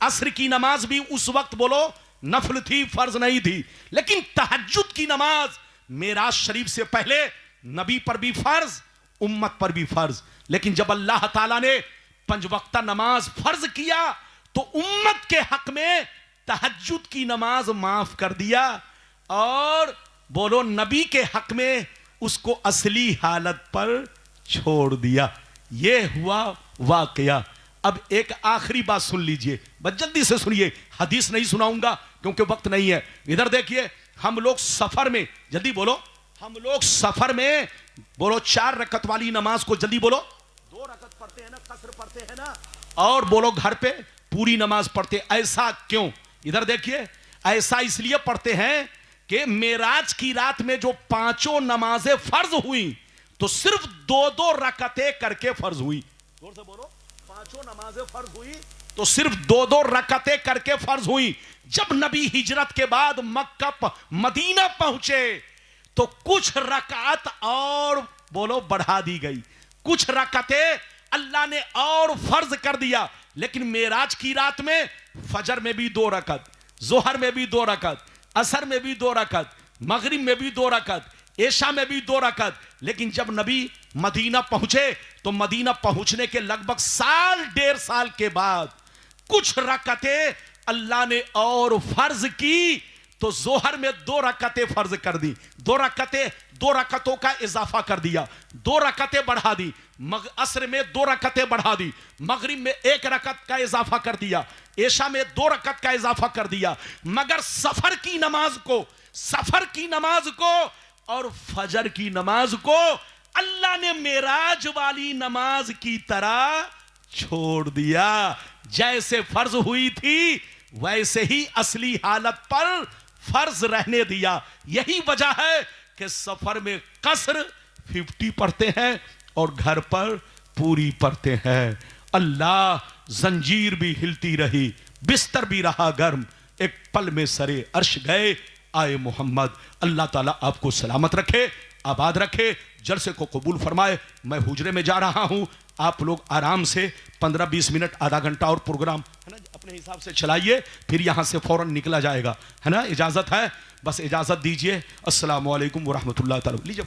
असर की नमाज भी उस वक्त बोलो नफल थी, फर्ज नहीं थी। लेकिन तहज्जुद की नमाज मेराज शरीफ से पहले नबी पर भी फर्ज, उम्मत पर भी फर्ज। लेकिन जब अल्लाह ताला ने 5 वक्ता नमाज फर्ज किया तो उम्मत के हक में तहज्जुद की नमाज माफ कर दिया, और बोलो नबी के हक में उसको असली हालत पर छोड़ दिया। यह हुआ वाकया। अब एक आखिरी बात सुन लीजिए, बस जल्दी से सुनिए, हदीस नहीं सुनाऊंगा क्योंकि वक्त नहीं है। इधर देखिए, हम लोग सफर में, जल्दी बोलो, हम लोग सफर में बोलो 4 रकत वाली नमाज को जल्दी बोलो 2 रकत पढ़ते हैं ना, कसर पढ़ते हैं ना, और बोलो घर पे पूरी नमाज पढ़ते। ऐसा क्यों? इधर देखिए, ऐसा इसलिए पढ़ते हैं कि मेराज की रात में जो 5 नमाजें फर्ज हुई तो सिर्फ 2-2 रकतें करके फर्ज हुई। जोर से बोलो, 5 नमाजें फर्ज हुई तो सिर्फ 2-2 रकतें करके फर्ज हुई। जब नबी हिजरत के बाद मक्का मदीना पहुंचे तो कुछ रकात और बोलो बढ़ा दी गई, कुछ रकतें अल्लाह ने और फर्ज कर दिया। लेकिन मेराज की रात में फजर में भी 2 रकत, जोहर में भी 2 रकत, असर में भी 2 रकत, मगरिब में भी 2 रकत, ऐशा में भी 2 रकत। लेकिन जब नबी मदीना पहुंचे तो मदीना पहुंचने के लगभग 1.5 साल के बाद कुछ रकतें अल्लाह ने और फर्ज की तो जोहर में 2 रकतें फर्ज कर दी, 2 रकतों का इजाफा कर दिया, 2 रकतें बढ़ा दी, असर में 2 रकतें बढ़ा दी, मगरिब में 1 रकत का इजाफा कर दिया, ऐशा में 2 रकत का इजाफा कर दिया। मगर सफर की नमाज को और फजर की नमाज को अल्लाह ने मेराज वाली नमाज की तरह छोड़ दिया। जैसे फर्ज हुई थी वैसे ही असली हालत पर फर्ज रहने दिया। यही वजह है कि सफर में कसर 50 पढ़ते हैं और घर पर पूरी पढ़ते हैं। अल्लाह, जंजीर भी हिलती रही, बिस्तर भी रहा गर्म, एक पल में सरे अर्श गए आए मोहम्मद। अल्लाह ताला आपको सलामत रखे, आबाद रखे, जलसे को कबूल फरमाए। मैं हुजरे में जा रहा हूं, आप लोग आराम से 15-20 मिनट, आधा घंटा और प्रोग्राम है ना अपने हिसाब से चलाइए, फिर यहां से फौरन निकला जाएगा, है ना। इजाजत है, बस इजाजत दीजिए। अस्सलामु अलैकुम वरहमतुल्लाह ताला। लीजिए।